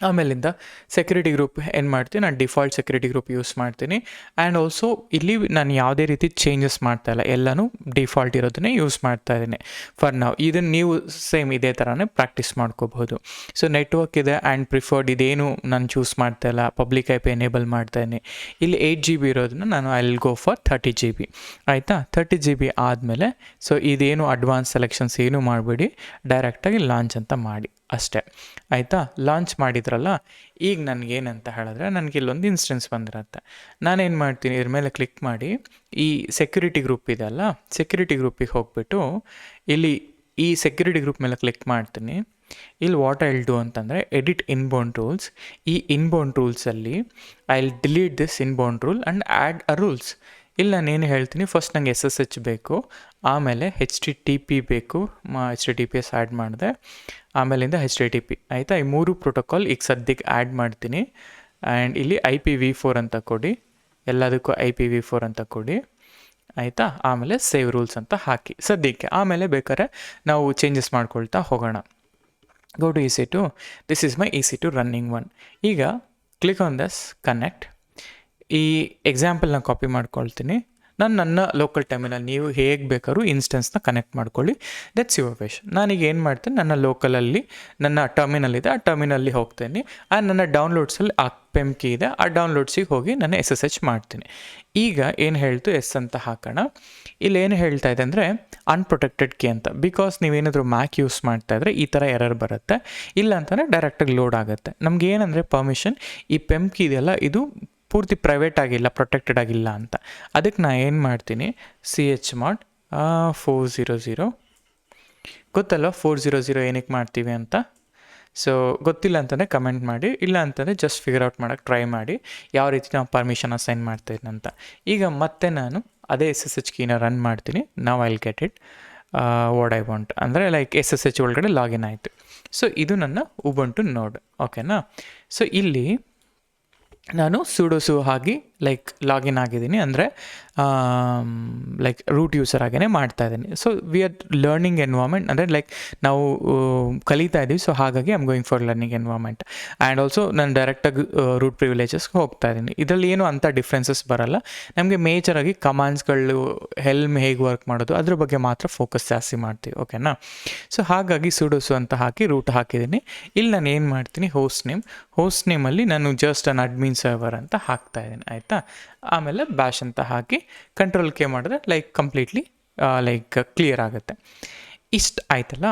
ಆಮೇಲಿಂದ ಸೆಕ್ಯೂರಿಟಿ ಗ್ರೂಪ್ ಏನು ಮಾಡ್ತೀನಿ, ನಾನು ಡಿಫಾಲ್ಟ್ ಸೆಕ್ಯೂರಿಟಿ ಗ್ರೂಪ್ ಯೂಸ್ ಮಾಡ್ತೀನಿ. ಆ್ಯಂಡ್ ಆಲ್ಸೋ ಇಲ್ಲಿ ನಾನು ಯಾವುದೇ ರೀತಿ ಚೇಂಜಸ್ ಮಾಡ್ತಾಯಿಲ್ಲ, ಎಲ್ಲನೂ ಡಿಫಾಲ್ಟ್ ಇರೋದನ್ನೇ ಯೂಸ್ ಮಾಡ್ತಾ ಇದ್ದೀನಿ ಫಾರ್ ನಾವು. ಇದನ್ನು ನೀವು ಸೇಮ್ ಇದೇ ಥರನೇ ಪ್ರಾಕ್ಟೀಸ್ ಮಾಡ್ಕೋಬಹುದು. ಸೊ ನೆಟ್ವರ್ಕ್ ಇದೆ ಆ್ಯಂಡ್ ಪ್ರಿಫರ್ಡ್ ಇದೇನು ನಾನು ಚೂಸ್ ಮಾಡ್ತಾಯಿಲ್ಲ, ಪಬ್ಲಿಕ್ IP ಎನೇಬಲ್ ಮಾಡ್ತಾಯಿದ್ದೀನಿ. ಇಲ್ಲಿ 8 GB ಇರೋದನ್ನ ನಾನು I will go for 30 GB. ಆಯಿತಾ? 30 GB ಆದಮೇಲೆ ಸೊ ಇದೇನು ಅಡ್ವಾನ್ಸ್ ಸೆಲೆಕ್ಷನ್ಸ್ ಏನೂ ಮಾಡಬೇಡಿ, ಡೈರೆಕ್ಟಾಗಿ ಲಾಂಚ್ ಅಂತ ಮಾಡಿ ಅಷ್ಟೇ. ಆಯಿತಾ? ಲಾಂಚ್ ಮಾಡಿದ್ರಲ್ಲ, ಈಗ ನನಗೇನಂತ ಹೇಳಿದ್ರೆ ನನಗೆ ಇಲ್ಲೊಂದು ಇನ್ಸ್ಟೆನ್ಸ್ ಬಂದಿರುತ್ತೆ. ನಾನೇನು ಮಾಡ್ತೀನಿ, ಇದ್ರ ಮೇಲೆ ಕ್ಲಿಕ್ ಮಾಡಿ ಈ ಸೆಕ್ಯೂರಿಟಿ ಗ್ರೂಪ್ ಇದೆಯಲ್ಲ, ಸೆಕ್ಯೂರಿಟಿ ಗ್ರೂಪಿಗೆ ಹೋಗ್ಬಿಟ್ಟು ಇಲ್ಲಿ ಈ ಸೆಕ್ಯೂರಿಟಿ ಗ್ರೂಪ್ ಮೇಲೆ ಕ್ಲಿಕ್ ಮಾಡ್ತೀನಿ. ಇಲ್ಲಿ ವಾಟ್ ಐ ವಿಲ್ ಡೂ ಅಂತಂದರೆ ಎಡಿಟ್ ಇನ್ಬೌಂಡ್ ರೂಲ್ಸ್. ಈ ಇನ್ಬೌಂಡ್ ರೂಲ್ಸಲ್ಲಿ I will delete this inbound rule and add a rules. ಇಲ್ಲಿ ನಾನೇನು ಹೇಳ್ತೀನಿ, ಫಸ್ಟ್ ನಂಗೆ SSH ಬೇಕು, ಆಮೇಲೆ HTTP ಬೇಕು, HTTPS ಆ್ಯಡ್ ಮಾಡಿದೆ, ಆಮೇಲಿಂದ HTTP. ಆಯಿತಾ? ಈ 3 ಪ್ರೋಟೋಕಾಲ್ ಈಗ ಸದ್ಯಕ್ಕೆ ಆ್ಯಡ್ ಮಾಡ್ತೀನಿ. ಆ್ಯಂಡ್ ಇಲ್ಲಿ IPv4 ಅಂತ ಕೊಡಿ, ಎಲ್ಲದಕ್ಕೂ IPv4 ಅಂತ ಕೊಡಿ. ಆಯಿತಾ? ಆಮೇಲೆ ಸೇವ್ ರೂಲ್ಸ್ ಅಂತ ಹಾಕಿ ಸದ್ಯಕ್ಕೆ. ಆಮೇಲೆ ಬೇಕಾದ್ರೆ ನಾವು ಚೇಂಜಸ್ ಮಾಡ್ಕೊಳ್ತಾ ಹೋಗೋಣ. Go to EC2. This is my EC2 running 1. ಈಗ ಕ್ಲಿಕ್ ಆನ್ ದಿಸ್ ಕನೆಕ್ಟ್. ಈ ಎಕ್ಸಾಂಪಲ್ನ ಕಾಪಿ ಮಾಡ್ಕೊಳ್ತೀನಿ. ನನ್ನ ಲೋಕಲ್ ಟರ್ಮಿನಲ್, ನೀವು ಹೇಗೆ ಬೇಕಾದ್ರೂ ಇನ್ಸ್ಟೆನ್ಸ್ನ ಕನೆಕ್ಟ್ ಮಾಡ್ಕೊಳ್ಳಿ, ದಟ್ಸ್ ಯುವರ್ ವಿಶ್. ನಾನೀಗ ಏನು ಮಾಡ್ತೀನಿ, ನನ್ನ ಲೋಕಲಲ್ಲಿ ನನ್ನ ಟರ್ಮಿನಲ್ ಇದೆ, ಆ ಟರ್ಮಿನಲ್ಲಿ ಹೋಗ್ತೀನಿ. ನನ್ನ ಡೌನ್ಲೋಡ್ಸಲ್ಲಿ ಆ ಪೆಂಕಿ ಇದೆ, ಆ ಡೌನ್ಲೋಡ್ಸಿಗೆ ಹೋಗಿ ನಾನು SSH ಮಾಡ್ತೀನಿ. ಈಗ ಏನು ಹೇಳ್ತು, ಎಸ್ ಅಂತ ಹಾಕೋಣ. ಇಲ್ಲಿ ಏನು ಹೇಳ್ತಾ ಇದೆ ಅಂದರೆ ಅನ್ಪ್ರೊಟೆಕ್ಟೆಡ್ ಕೀ ಅಂತ. ಬಿಕಾಸ್ ನೀವೇನಾದರೂ ಮ್ಯಾಕ್ ಯೂಸ್ ಮಾಡ್ತಾಯಿದ್ರೆ ಈ ಥರ ಎರರ್ ಬರುತ್ತೆ, ಇಲ್ಲ ಅಂತಂದರೆ ಡೈರೆಕ್ಟಾಗಿ ಲೋಡ್ ಆಗುತ್ತೆ. ನಮ್ಗೆ ಏನಂದರೆ ಪರ್ಮಿಷನ್, ಈ ಪೆಂಕಿ ಇದೆಯಲ್ಲ, ಇದು ಪೂರ್ತಿ ಪ್ರೈವೇಟ್ ಆಗಿಲ್ಲ, ಪ್ರೊಟೆಕ್ಟೆಡ್ ಆಗಿಲ್ಲ ಅಂತ. ಅದಕ್ಕೆ ನಾನು ಏನು ಮಾಡ್ತೀನಿ, chmod 400 ಗೊತ್ತಲ್ಲ 400 ಏನಕ್ಕೆ ಮಾಡ್ತೀವಿ ಅಂತ. ಸೊ ಗೊತ್ತಿಲ್ಲ ಅಂತಂದರೆ ಕಮೆಂಟ್ ಮಾಡಿ, ಇಲ್ಲ ಅಂತಂದರೆ ಜಸ್ಟ್ ಫಿಗರ್ ಔಟ್ ಮಾಡೋಕ್ಕೆ ಟ್ರೈ ಮಾಡಿ ಯಾವ ರೀತಿ ನಾವು ಪರ್ಮಿಷನ್ ಅಸೈನ್ ಮಾಡ್ತಾಯಿದ್ದೀನಿ ಅಂತ. ಈಗ ಮತ್ತೆ ನಾನು ಅದೇ SSH ಕೀನ ರನ್ ಮಾಡ್ತೀನಿ. ನಾವು I will get it what I want, ಅಂದರೆ ಲೈಕ್ SSH ಒಳಗಡೆ ಲಾಗಿನ್ ಆಯಿತು. ಸೊ ಇದು ನನ್ನ ಉಬುಂಟು ನೋಡ್. ಓಕೆನಾ? ಸೊ ಇಲ್ಲಿ ನಾನು ಸುಡೋಸು ಆಗಿ ಲೈಕ್ ಲಾಗಿನ್ ಆಗಿದ್ದೀನಿ, ಅಂದರೆ ಲೈಕ್ ರೂಟ್ ಯೂಸರ್ ಆಗೇ ಮಾಡ್ತಾಯಿದ್ದೀನಿ. So we are learning environment, ಅಂದರೆ ಲೈಕ್ ನಾವು ಕಲಿತಾ ಇದ್ದೀವಿ. ಸೊ ಹಾಗಾಗಿ I am going for learning environment. And also ನಾನು ಡೈರೆಕ್ಟಾಗಿ ರೂಟ್ ಪ್ರಿವಿಲೇಜಸ್ಗೆ ಹೋಗ್ತಾ ಇದ್ದೀನಿ. ಇದರಲ್ಲಿ ಏನು ಅಂಥ ಡಿಫ್ರೆನ್ಸಸ್ ಬರೋಲ್ಲ. ನಮಗೆ ಮೇಜರಾಗಿ ಕಮಾಂಡ್ಸ್ಗಳು, ಹೆಲ್ಮ್ ಹೇಗೆ ವರ್ಕ್ ಮಾಡೋದು ಅದ್ರ ಬಗ್ಗೆ ಮಾತ್ರ ಫೋಕಸ್ ಜಾಸ್ತಿ ಮಾಡ್ತೀವಿ. ಓಕೆನಾ? ಸೊ ಹಾಗಾಗಿ ಸುಡೋಸು ಅಂತ ಹಾಕಿ ರೂಟ್ ಹಾಕಿದ್ದೀನಿ. ಇಲ್ಲಿ ನಾನು ಏನು ಮಾಡ್ತೀನಿ, ಹೋಸ್ಟ್ ನೇಮಲ್ಲಿ ನಾನು ಜಸ್ಟ್ ಅನ್ ಅಡ್ಮಿನ್ ಸರ್ವರ್ ಅಂತ ಹಾಕ್ತಾ ಇದ್ದೀನಿ. ಆಯಿತಾ? ಆಮೇಲೆ ಬ್ಯಾಶ್ ಅಂತ ಹಾಕಿ ಕಂಟ್ರೋಲ್ ಕೆ ಮಾಡಿದ್ರೆ ಲೈಕ್ ಕಂಪ್ಲೀಟ್ಲಿ ಲೈಕ್ ಕ್ಲಿಯರ್ ಆಗುತ್ತೆ. ಇಷ್ಟು ಆಯ್ತಲ್ಲ.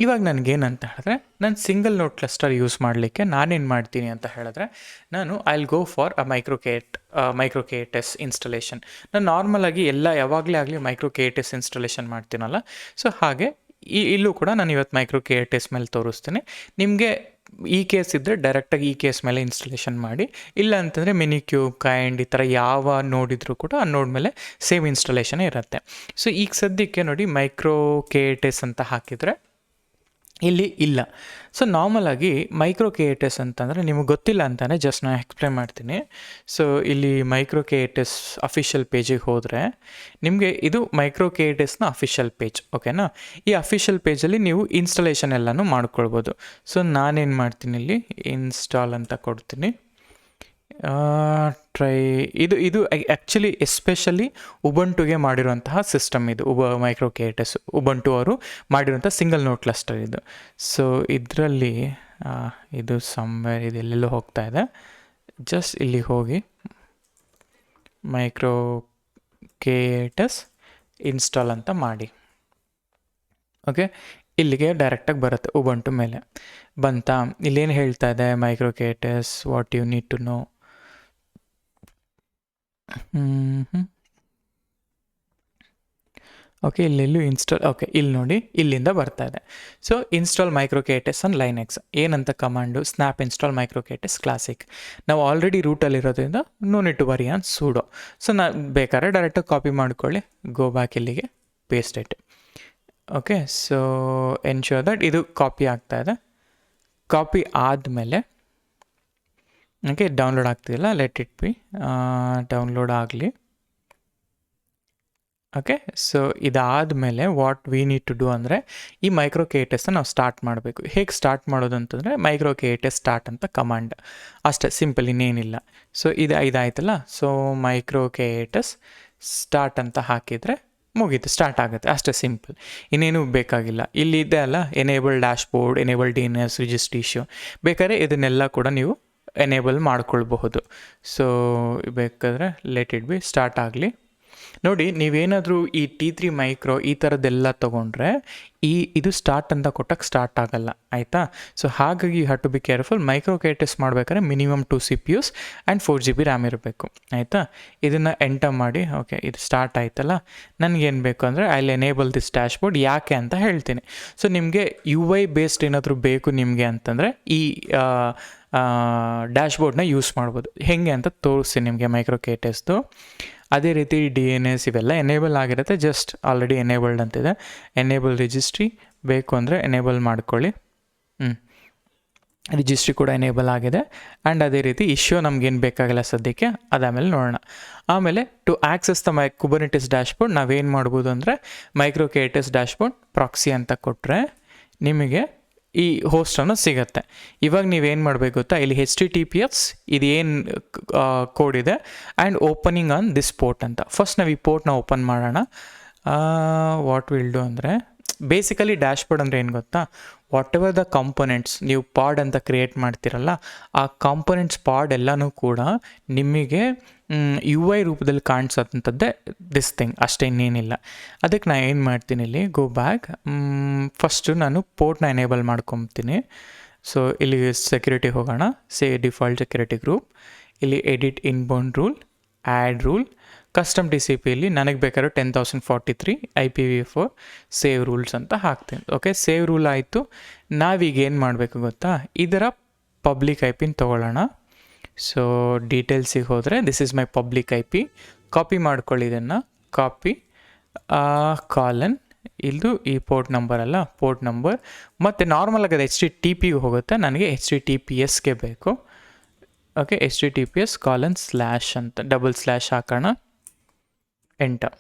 ಇವಾಗ ನನಗೇನಂತ ಹೇಳಿದ್ರೆ, ನಾನು ಸಿಂಗಲ್ ನೋಡ್ ಕ್ಲಸ್ಟರ್ ಯೂಸ್ ಮಾಡಲಿಕ್ಕೆ ನಾನೇನು ಮಾಡ್ತೀನಿ ಅಂತ ಹೇಳಿದ್ರೆ, ನಾನು I will go for a micro KTS installation. ನಾನು ನಾರ್ಮಲಾಗಿ ಯಾವಾಗಲೇ ಆಗಲಿ ಮೈಕ್ರೋ KTS ಇನ್ಸ್ಟಾಲೇಷನ್ ಮಾಡ್ತೀನಲ್ಲ, ಸೊ ಹಾಗೆ ಇಲ್ಲೂ ಕೂಡ ನಾನು ಇವತ್ತು ಮೈಕ್ರೋ KTS ಮೇಲೆ ತೋರಿಸ್ತೀನಿ. ನಿಮಗೆ ಈ ಕೇಸ್ ಇದ್ದರೆ ಡೈರೆಕ್ಟಾಗಿ ಈ ಕೇಸ್ ಮೇಲೆ ಇನ್ಸ್ಟಾಲೇಷನ್ ಮಾಡಿ, ಇಲ್ಲ ಅಂತಂದರೆ ಮಿನಿಕ್ಯೂಬ್ ಕೈಂಡ್ ಈ ಥರ ಯಾವ ನೋಡಿದ್ರೂ ಕೂಡ ಆ ನೋಡ್ ಮೇಲೆ ಸೇಮ್ ಇನ್ಸ್ಟಾಲೇಷನ್ ಇರುತ್ತೆ. ಸೊ ಈಗ ಸದ್ಯಕ್ಕೆ ನೋಡಿ ಮೈಕ್ರೋ KTS ಅಂತ ಹಾಕಿದರೆ ಇಲ್ಲಿ ಇಲ್ಲ. ಸೊ ನಾರ್ಮಲಾಗಿ ಮೈಕ್ರೋ ಕೆ ಎ ಟೆಸ್ ಅಂತಂದರೆ ನಿಮಗೆ ಗೊತ್ತಿಲ್ಲ ಅಂತಾನೆ ಜಸ್ಟ್ ನಾನು ಎಕ್ಸ್ಪ್ಲೇನ್ ಮಾಡ್ತೀನಿ. ಸೊ ಇಲ್ಲಿ micro K eights official ಪೇಜಿಗೆ ಹೋದರೆ ನಿಮಗೆ ಇದು ಮೈಕ್ರೋ ಕೆ ಎ ಟೆಸ್ನ ಅಫಿಷಿಯಲ್ ಪೇಜ್, ಓಕೆನಾ. ಈ ಅಫಿಷಿಯಲ್ ಪೇಜಲ್ಲಿ ನೀವು ಇನ್ಸ್ಟಾಲೇಷನ್ ಎಲ್ಲನೂ ಮಾಡ್ಕೊಳ್ಬೋದು. ಸೊ ನಾನೇನು ಮಾಡ್ತೀನಿ, ಇಲ್ಲಿ ಇನ್ಸ್ಟಾಲ್ ಅಂತ ಕೊಡ್ತೀನಿ. ಟ್ರೈ ಇದು ಆ್ಯಕ್ಚುಲಿ ಎಸ್ಪೆಷಲಿ ಉಬಂಟುಗೆ ಮಾಡಿರುವಂತಹ ಸಿಸ್ಟಮ್ ಇದು. ಮೈಕ್ರೋ ಕೆ ಎ ಟೆಸ್ ಉಬಂಟು ಅವರು ಮಾಡಿರುವಂಥ ಸಿಂಗಲ್ ನೋಡ್ ಕ್ಲಸ್ಟರ್ ಇದು. ಸೊ ಇದರಲ್ಲಿ ಇದು ಸಮ್ವೇರ್ ಇದೆಲ್ಲೆಲ್ಲೋ ಹೋಗ್ತಾ ಇದೆ. ಜಸ್ಟ್ ಇಲ್ಲಿ ಹೋಗಿ ಮೈಕ್ರೋ ಕೆ ಎ ಟೆಸ್ ಇನ್ಸ್ಟಾಲ್ ಅಂತ ಮಾಡಿ. ಓಕೆ, ಇಲ್ಲಿಗೆ ಡೈರೆಕ್ಟಾಗಿ ಬರುತ್ತೆ ಉಬಂಟು ಮೇಲೆ. ಬಂತಾ? ಇಲ್ಲೇನು ಹೇಳ್ತಾ ಇದೆ, micro K eights what you need to know. Okay, ಇಲ್ಲೆಲ್ಲೂ ಇನ್ಸ್ಟಾಲ್. ಓಕೆ, ಇಲ್ಲಿ ನೋಡಿ, ಇಲ್ಲಿಂದ ಬರ್ತಾ ಇದೆ. So install micro K eights on Linux ಏನಂತ command, snap install micro K eights classic. ನಾವು ಆಲ್ರೆಡಿ ರೂಟಲ್ಲಿರೋದ್ರಿಂದ no need to worry on sudo. So ನಾನು ಬೇಕಾದ್ರೆ ಡೈರೆಕ್ಟಾಗಿ ಕಾಪಿ ಮಾಡ್ಕೊಳ್ಳಿ, ಗೋ ಬ್ಯಾಕ್ ಇಲ್ಲಿಗೆ, paste it. Okay, so ensure that ಇದು ಕಾಪಿ ಆಗ್ತಾ ಇದೆ. ಕಾಪಿ ಆದಮೇಲೆ ಓಕೆ, ಡೌನ್ಲೋಡ್ ಆಗ್ತಿಲ್ಲ, ಲೆಟ್ ಇಟ್ ಬಿ ಡೌನ್ಲೋಡ್ ಆಗಲಿ. ಓಕೆ, ಸೊ ಇದಾದಮೇಲೆ what we need to do ಅಂದರೆ ಈ ಮೈಕ್ರೋ ಕೆ ಎ ಟೆಸ್ನ ನಾವು ಸ್ಟಾರ್ಟ್ ಮಾಡಬೇಕು. ಹೇಗೆ ಸ್ಟಾರ್ಟ್ ಮಾಡೋದು ಅಂತಂದರೆ micro K eights start ಅಂತ ಕಮಾಂಡ್, ಅಷ್ಟೇ, ಸಿಂಪಲ್, ಇನ್ನೇನಿಲ್ಲ. ಸೊ ಇದಾಯ್ತಲ್ಲ. So micro K eights start ಅಂತ ಹಾಕಿದರೆ ಮುಗೀತು, ಸ್ಟಾರ್ಟ್ ಆಗುತ್ತೆ, ಅಷ್ಟೇ, ಸಿಂಪಲ್, ಇನ್ನೇನು ಬೇಕಾಗಿಲ್ಲ. ಇಲ್ಲಿ ಇದೆ ಅಲ್ಲ, enable dashboard, enable D N S, registry issue, ಬೇಕಾದ್ರೆ ಇದನ್ನೆಲ್ಲ ಕೂಡ ನೀವು ಎನೇಬಲ್ ಮಾಡ್ಕೊಳ್ಬಹುದು. ಸೊ ಬೇಕಾದರೆ ಲೆಟ್ ಇಟ್ ಬಿ ಸ್ಟಾರ್ಟ್ ಆಗಲಿ. ನೋಡಿ, ನೀವೇನಾದರೂ ಈ T3 ಮೈಕ್ರೋ ಈ ಥರದ್ದೆಲ್ಲ ತೊಗೊಂಡ್ರೆ ಇದು ಸ್ಟಾರ್ಟ್ ಅಂತ ಕೊಟ್ಟಕ್ಕೆ ಸ್ಟಾರ್ಟ್ ಆಗಲ್ಲ, ಆಯಿತಾ. ಸೊ ಹಾಗಾಗಿ you have to be careful. Micro K eights ಮಾಡ್ಬೇಕಾದ್ರೆ minimum 2 CPU and 4 GB RAM ಇರಬೇಕು, ಆಯಿತಾ. ಇದನ್ನು ಎಂಟರ್ ಮಾಡಿ. ಓಕೆ, ಇದು ಸ್ಟಾರ್ಟ್ ಆಯ್ತಲ್ಲ. ನನಗೇನು ಬೇಕು ಅಂದರೆ I will enable this dash board. ಯಾಕೆ ಅಂತ ಹೇಳ್ತೀನಿ. ಸೊ ನಿಮಗೆ UI ಬೇಸ್ಡ್ ಏನಾದರೂ ಬೇಕು ನಿಮಗೆ ಅಂತಂದರೆ ಈ ಡ್ಯಾಶ್ ಬೋರ್ಡ್ನ ಯೂಸ್ ಮಾಡ್ಬೋದು. ಹೇಗೆ ಅಂತ ತೋರಿಸ್ತೀನಿ ನಿಮಗೆ ಮೈಕ್ರೋ ಕೆ ಎ ಟೆಸ್ದು. ಅದೇ ರೀತಿ ಡಿ ಎನ್ ಎಸ್ ಇವೆಲ್ಲ ಎನೇಬಲ್ ಆಗಿರುತ್ತೆ, ಜಸ್ಟ್ ಆಲ್ರೆಡಿ ಎನೇಬಲ್ಡ್ ಅಂತಿದೆ. ಎನೇಬಲ್ ರಿಜಿಸ್ಟ್ರಿ ಬೇಕು ಅಂದರೆ ಎನೇಬಲ್ ಮಾಡ್ಕೊಳ್ಳಿ. ರಿಜಿಸ್ಟ್ರಿ ಕೂಡ ಎನೇಬಲ್ ಆಗಿದೆ. ಆ್ಯಂಡ್ ಅದೇ ರೀತಿ ಇಶ್ಯೂ ನಮಗೇನು ಬೇಕಾಗಿಲ್ಲ ಸದ್ಯಕ್ಕೆ, ಅದಾದಮೇಲೆ ನೋಡೋಣ. ಆಮೇಲೆ to access the Kubernetes dashboard ನಾವೇನು ಮಾಡ್ಬೋದು ಅಂದರೆ micro K eights dashboard proxy ಅಂತ ಕೊಟ್ಟರೆ ನಿಮಗೆ ಈ ಹೋಸ್ಟನ್ನು ಸಿಗುತ್ತೆ. ಇವಾಗ ನೀವೇನು ಮಾಡಬೇಕು ಗೊತ್ತಾ, ಇಲ್ಲಿ HTTPS ಇದೇನು ಕೋಡ್ ಇದೆ and opening on this port ಅಂತ. ಫಸ್ಟ್ ನಾವು ಈ ಪೋರ್ಟ್ನ ಓಪನ್ ಮಾಡೋಣ. ವಾಟ್ ವಿಲ್ ಡು ಅಂದರೆ ಬೇಸಿಕಲಿ ಡ್ಯಾಶ್ ಬೋರ್ಡ್ ಅಂದರೆ ಏನು ಗೊತ್ತಾ, ವಾಟ್ ಎವರ್ ದ ಕಾಂಪೊನೆಂಟ್ಸ್ ನೀವು ಪಾಡ್ ಅಂತ ಕ್ರಿಯೇಟ್ ಮಾಡ್ತಿರಲ್ಲ, ಆ ಕಾಂಪೊನೆಂಟ್ಸ್ ಪಾಡ್ ಎಲ್ಲನೂ ಕೂಡ ನಿಮಗೆ UI ರೂಪದಲ್ಲಿ ಕಾಣಿಸೋಂಥದ್ದೇ ದಿಸ್ ಥಿಂಗ್, ಅಷ್ಟೇ, ಇನ್ನೇನಿಲ್ಲ. ಅದಕ್ಕೆ ನಾನು ಏನು ಮಾಡ್ತೀನಿ, ಇಲ್ಲಿ ಗೋ ಬ್ಯಾಕ್. ಫಸ್ಟು ನಾನು ಪೋರ್ಟ್ನ ಎನೇಬಲ್ ಮಾಡ್ಕೊತೀನಿ. ಸೊ ಇಲ್ಲಿ ಸೆಕ್ಯೂರಿಟಿ ಹೋಗೋಣ, ಡಿಫಾಲ್ಟ್ ಸೆಕ್ಯೂರಿಟಿ ಗ್ರೂಪ್. ಇಲ್ಲಿ edit inbound rule, add rule, custom TCPಯಲ್ಲಿ ನನಗೆ ಬೇಕಾದ್ರೆ 10,043 IPv4 ಸೇವ್ ರೂಲ್ಸ್ ಅಂತ ಹಾಕ್ತೀನಿ. ಓಕೆ, ಸೇವ್ ರೂಲ್ ಆಯಿತು. ನಾವೀಗ ಏನು ಮಾಡಬೇಕು ಗೊತ್ತಾ, ಇದರ ಪಬ್ಲಿಕ್ IP ತೊಗೊಳ್ಳೋಣ. ಸೊ ಡೀಟೇಲ್ಸಿಗೆ ಹೋದರೆ this is my public IP. Copy ಮಾಡ್ಕೊಳ್ಳಿ ಇದನ್ನು, ಕಾಪಿ ಕಾಲನ್, ಇದು ಈ ಪೋರ್ಟ್ ನಂಬರ್ ಅಲ್ಲ, ಪೋರ್ಟ್ ನಂಬರ್. ಮತ್ತು ನಾರ್ಮಲಾಗಿ ಅದು HTTPಗೆ ಹೋಗುತ್ತೆ, ನನಗೆ HTTPSಗೆ ಬೇಕು. ಓಕೆ, HTTPS : ಅಂತ ಡಬಲ್ ಸ್ಲ್ಯಾಶ್ ಹಾಕೋಣ, ಎಂಟರ್.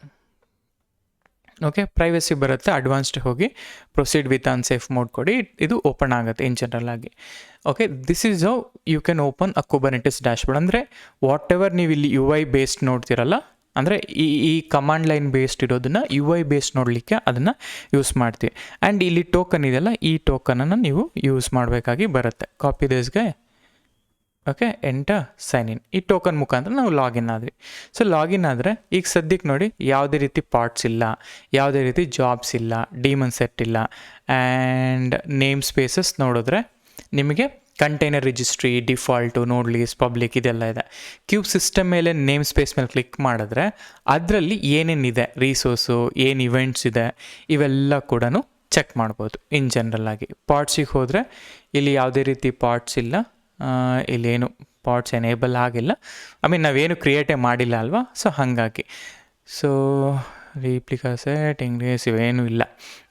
ಓಕೆ, ಪ್ರೈವಸಿ ಬರುತ್ತೆ. ಅಡ್ವಾನ್ಸ್ಡ್ ಹೋಗಿ ಪ್ರೊಸೀಡ್ ವಿತ್ ಅನ್ಸೇಫ್ ಮೋಡ್ ಕೊಡಿ, ಇದು ಓಪನ್ ಆಗುತ್ತೆ ಇನ್ ಜನರಲ್ ಆಗಿ. Okay, this is how you can open a Kubernetes dashboard. ಅಂದರೆ ವಾಟ್ ಎವರ್ ನೀವು ಇಲ್ಲಿ UI ಬೇಸ್ಡ್ ನೋಡ್ತಿರಲ್ಲ, ಅಂದರೆ ಈ ಕಮಾಂಡ್ ಲೈನ್ ಬೇಸ್ಡ್ ಇರೋದನ್ನು UI ಬೇಸ್ಡ್ ನೋಡಲಿಕ್ಕೆ ಅದನ್ನು ಯೂಸ್ ಮಾಡ್ತೀವಿ. ಆ್ಯಂಡ್ ಇಲ್ಲಿ ಟೋಕನ್ ಇದೆಯಲ್ಲ, ಈ ಟೋಕನನ್ನು ನೀವು ಯೂಸ್ ಮಾಡಬೇಕಾಗಿ ಬರುತ್ತೆ. ಕಾಪಿ ದಿಸ್ಗೆ, ಓಕೆ, ಎಂಟರ್, ಸೈನ್ ಇನ್. ಈ ಟೋಕನ್ ಮುಖಾಂತರ ನಾವು ಲಾಗಿನ್ ಆದ್ವಿ. ಸೊ ಲಾಗಿನ್ ಆದರೆ ಈಗ ಸದ್ಯಕ್ಕೆ ನೋಡಿ, ಯಾವುದೇ ರೀತಿ ಪಾರ್ಟ್ಸ್ ಇಲ್ಲ, ಯಾವುದೇ ರೀತಿ ಜಾಬ್ಸ್ ಇಲ್ಲ, ಡೀಮನ್ ಸೆಟ್ ಇಲ್ಲ. ಆ್ಯಂಡ್ ನೇಮ್ ಸ್ಪೇಸಸ್ ನೋಡಿದ್ರೆ ನಿಮಗೆ ಕಂಟೈನರ್ ರಿಜಿಸ್ಟ್ರಿ, ಡಿಫಾಲ್ಟು, ನೋಡ್ ಲೀಸ್ಟ್, ಪಬ್ಲಿಕ್ ಇದೆಲ್ಲ ಇದೆ. ಕ್ಯೂಬ್ ಸಿಸ್ಟಮ್ ಮೇಲೆ ನೇಮ್ ಸ್ಪೇಸ್ ಮೇಲೆ ಕ್ಲಿಕ್ ಮಾಡಿದ್ರೆ ಅದರಲ್ಲಿ ಏನೇನಿದೆ, ರಿಸೋರ್ಸು, ಏನು ಇವೆಂಟ್ಸ್ ಇದೆ, ಇವೆಲ್ಲ ಕೂಡ ಚೆಕ್ ಮಾಡ್ಬೋದು ಇನ್ ಜನರಲ್ ಆಗಿ. ಪಾರ್ಟ್ಸಿಗೆ ಹೋದರೆ ಇಲ್ಲಿ ಯಾವುದೇ ರೀತಿ ಪಾರ್ಟ್ಸ್ ಇಲ್ಲ, ಇಲ್ಲೇನು ಪಾರ್ಟ್ಸ್ ಎನೇಬಲ್ ಆಗಿಲ್ಲ. ನಾವೇನು ಕ್ರಿಯೇಟೇ ಮಾಡಿಲ್ಲ ಅಲ್ವಾ, ಸೊ ಹಾಗಾಗಿ. ಸೊ ರೀಪ್ಲಿಕಾ ಸೆಟ್ ಇಂಗ್ಲೀಷ್ ಇವೇನೂ ಇಲ್ಲ,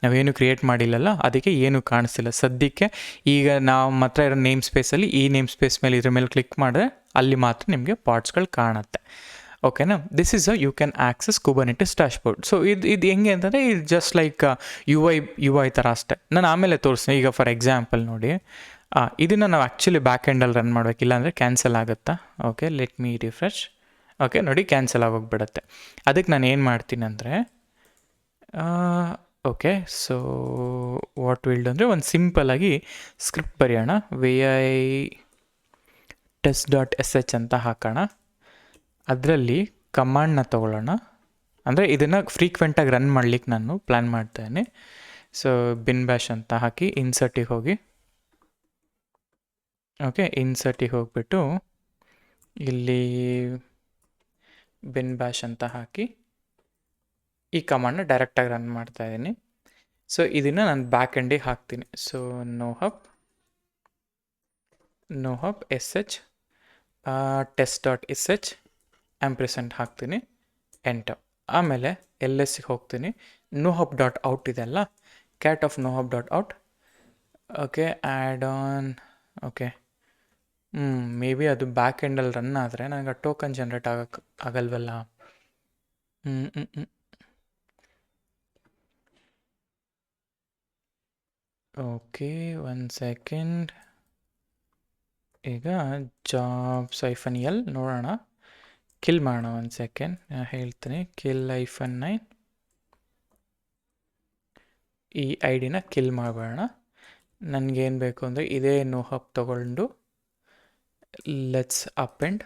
ನಾವೇನು ಕ್ರಿಯೇಟ್ ಮಾಡಿಲ್ಲಲ್ಲ, ಅದಕ್ಕೆ ಏನೂ ಕಾಣಿಸ್ತಿಲ್ಲ ಸದ್ಯಕ್ಕೆ. ಈಗ ನಾವು ಹತ್ರ ಇರೋ ನೇಮ್ ಸ್ಪೇಸಲ್ಲಿ ಈ ನೇಮ್ ಸ್ಪೇಸ್ ಮೇಲೆ ಇದ್ರ ಮೇಲೆ ಕ್ಲಿಕ್ ಮಾಡಿದ್ರೆ ಅಲ್ಲಿ ಮಾತ್ರ ನಿಮಗೆ ಪಾರ್ಟ್ಸ್ಗಳು ಕಾಣುತ್ತೆ. ಓಕೆನಾ? This is you can access Kubernetes dashboard. So ಇದು ಹೆಂಗೆ ಅಂತಂದರೆ ಇದು ಜಸ್ಟ್ ಲೈಕ್ ಯು ಐ ಥರ ಅಷ್ಟೇ. ನಾನು ಆಮೇಲೆ ತೋರಿಸ್ತೀನಿ. ಈಗ ಫಾರ್ ಎಕ್ಸಾಂಪಲ್ ನೋಡಿ, ಇದನ್ನು ನಾವು ಆ್ಯಕ್ಚುಲಿ ಬ್ಯಾಕ್ ಎಂಡಲ್ಲಿ ರನ್ ಮಾಡಬೇಕಿಲ್ಲ ಅಂದರೆ ಕ್ಯಾನ್ಸಲ್ ಆಗುತ್ತಾ? Okay, let me refresh. Okay ನೋಡಿ, ಕ್ಯಾನ್ಸಲ್ ಆಗೋಗ್ಬಿಡುತ್ತೆ. ಅದಕ್ಕೆ ನಾನು ಏನು ಮಾಡ್ತೀನಿ ಅಂದರೆ, okay, so what will do ಅಂದರೆ ಒಂದು ಸಿಂಪಲ್ಲಾಗಿ ಸ್ಕ್ರಿಪ್ಟ್ ಬರೆಯೋಣ. vi test.sh ಅಂತ ಹಾಕೋಣ. ಅದರಲ್ಲಿ ಕಮಾಂಡ್ನ ತೊಗೊಳ್ಳೋಣ. ಅಂದರೆ ಇದನ್ನು ಫ್ರೀಕ್ವೆಂಟಾಗಿ ರನ್ ಮಾಡಲಿಕ್ಕೆ ನಾನು ಪ್ಲ್ಯಾನ್ ಮಾಡ್ತಾಯಿದ್ದೀನಿ. ಸೊ ಬಿನ್ ಬ್ಯಾಶ್ ಅಂತ ಹಾಕಿ ಇನ್ಸರ್ಟಿಗೆ ಹೋಗಿ, ಓಕೆ, ಇನ್ಸರ್ಟಿಗೆ ಹೋಗ್ಬಿಟ್ಟು ಇಲ್ಲಿ ಬಿನ್ ಬ್ಯಾಶ್ ಅಂತ ಹಾಕಿ ಈ ಕಮಾಂಡ್ನ ಡೈರೆಕ್ಟಾಗಿ ರನ್ ಮಾಡ್ತಾಯಿದ್ದೀನಿ. ಸೊ ಇದನ್ನು ನಾನು ಬ್ಯಾಕ್ ಎಂಡಿಗೆ ಹಾಕ್ತೀನಿ. So nohup sh test.sh ampersand ಹಾಕ್ತೀನಿ, ಎಂಟರ್. ಆಮೇಲೆ ls ಹೋಗ್ತೀನಿ. nohub.out ಇದೆಲ್ಲ, cat of nohub.out. Okay, add on. Okay, maybe ಅದು ಬ್ಯಾಕ್ ಎಂಡಲ್ಲಿ ರನ್ ಆದರೆ ನನಗೆ ಟೋಕನ್ ಜನ್ರೇಟ್ ಆಗಲ್ವಲ್ಲ. Okay, 1 second. ಈಗ jobs-l ನೋಡೋಣ, ಕಿಲ್ ಮಾಡೋಣ. 1 ಸೆಕೆಂಡ್ ಹೇಳ್ತೀನಿ. kill -9 ಈ ಐ ಡಿನ ಕಿಲ್ ಮಾಡಬೇಡ. ನನಗೇನು ಬೇಕು ಅಂದರೆ ಇದೇ ನೋಹಬ್ ತೊಗೊಂಡು ಲೆಟ್ಸ್ ಅಪೆಂಡ್.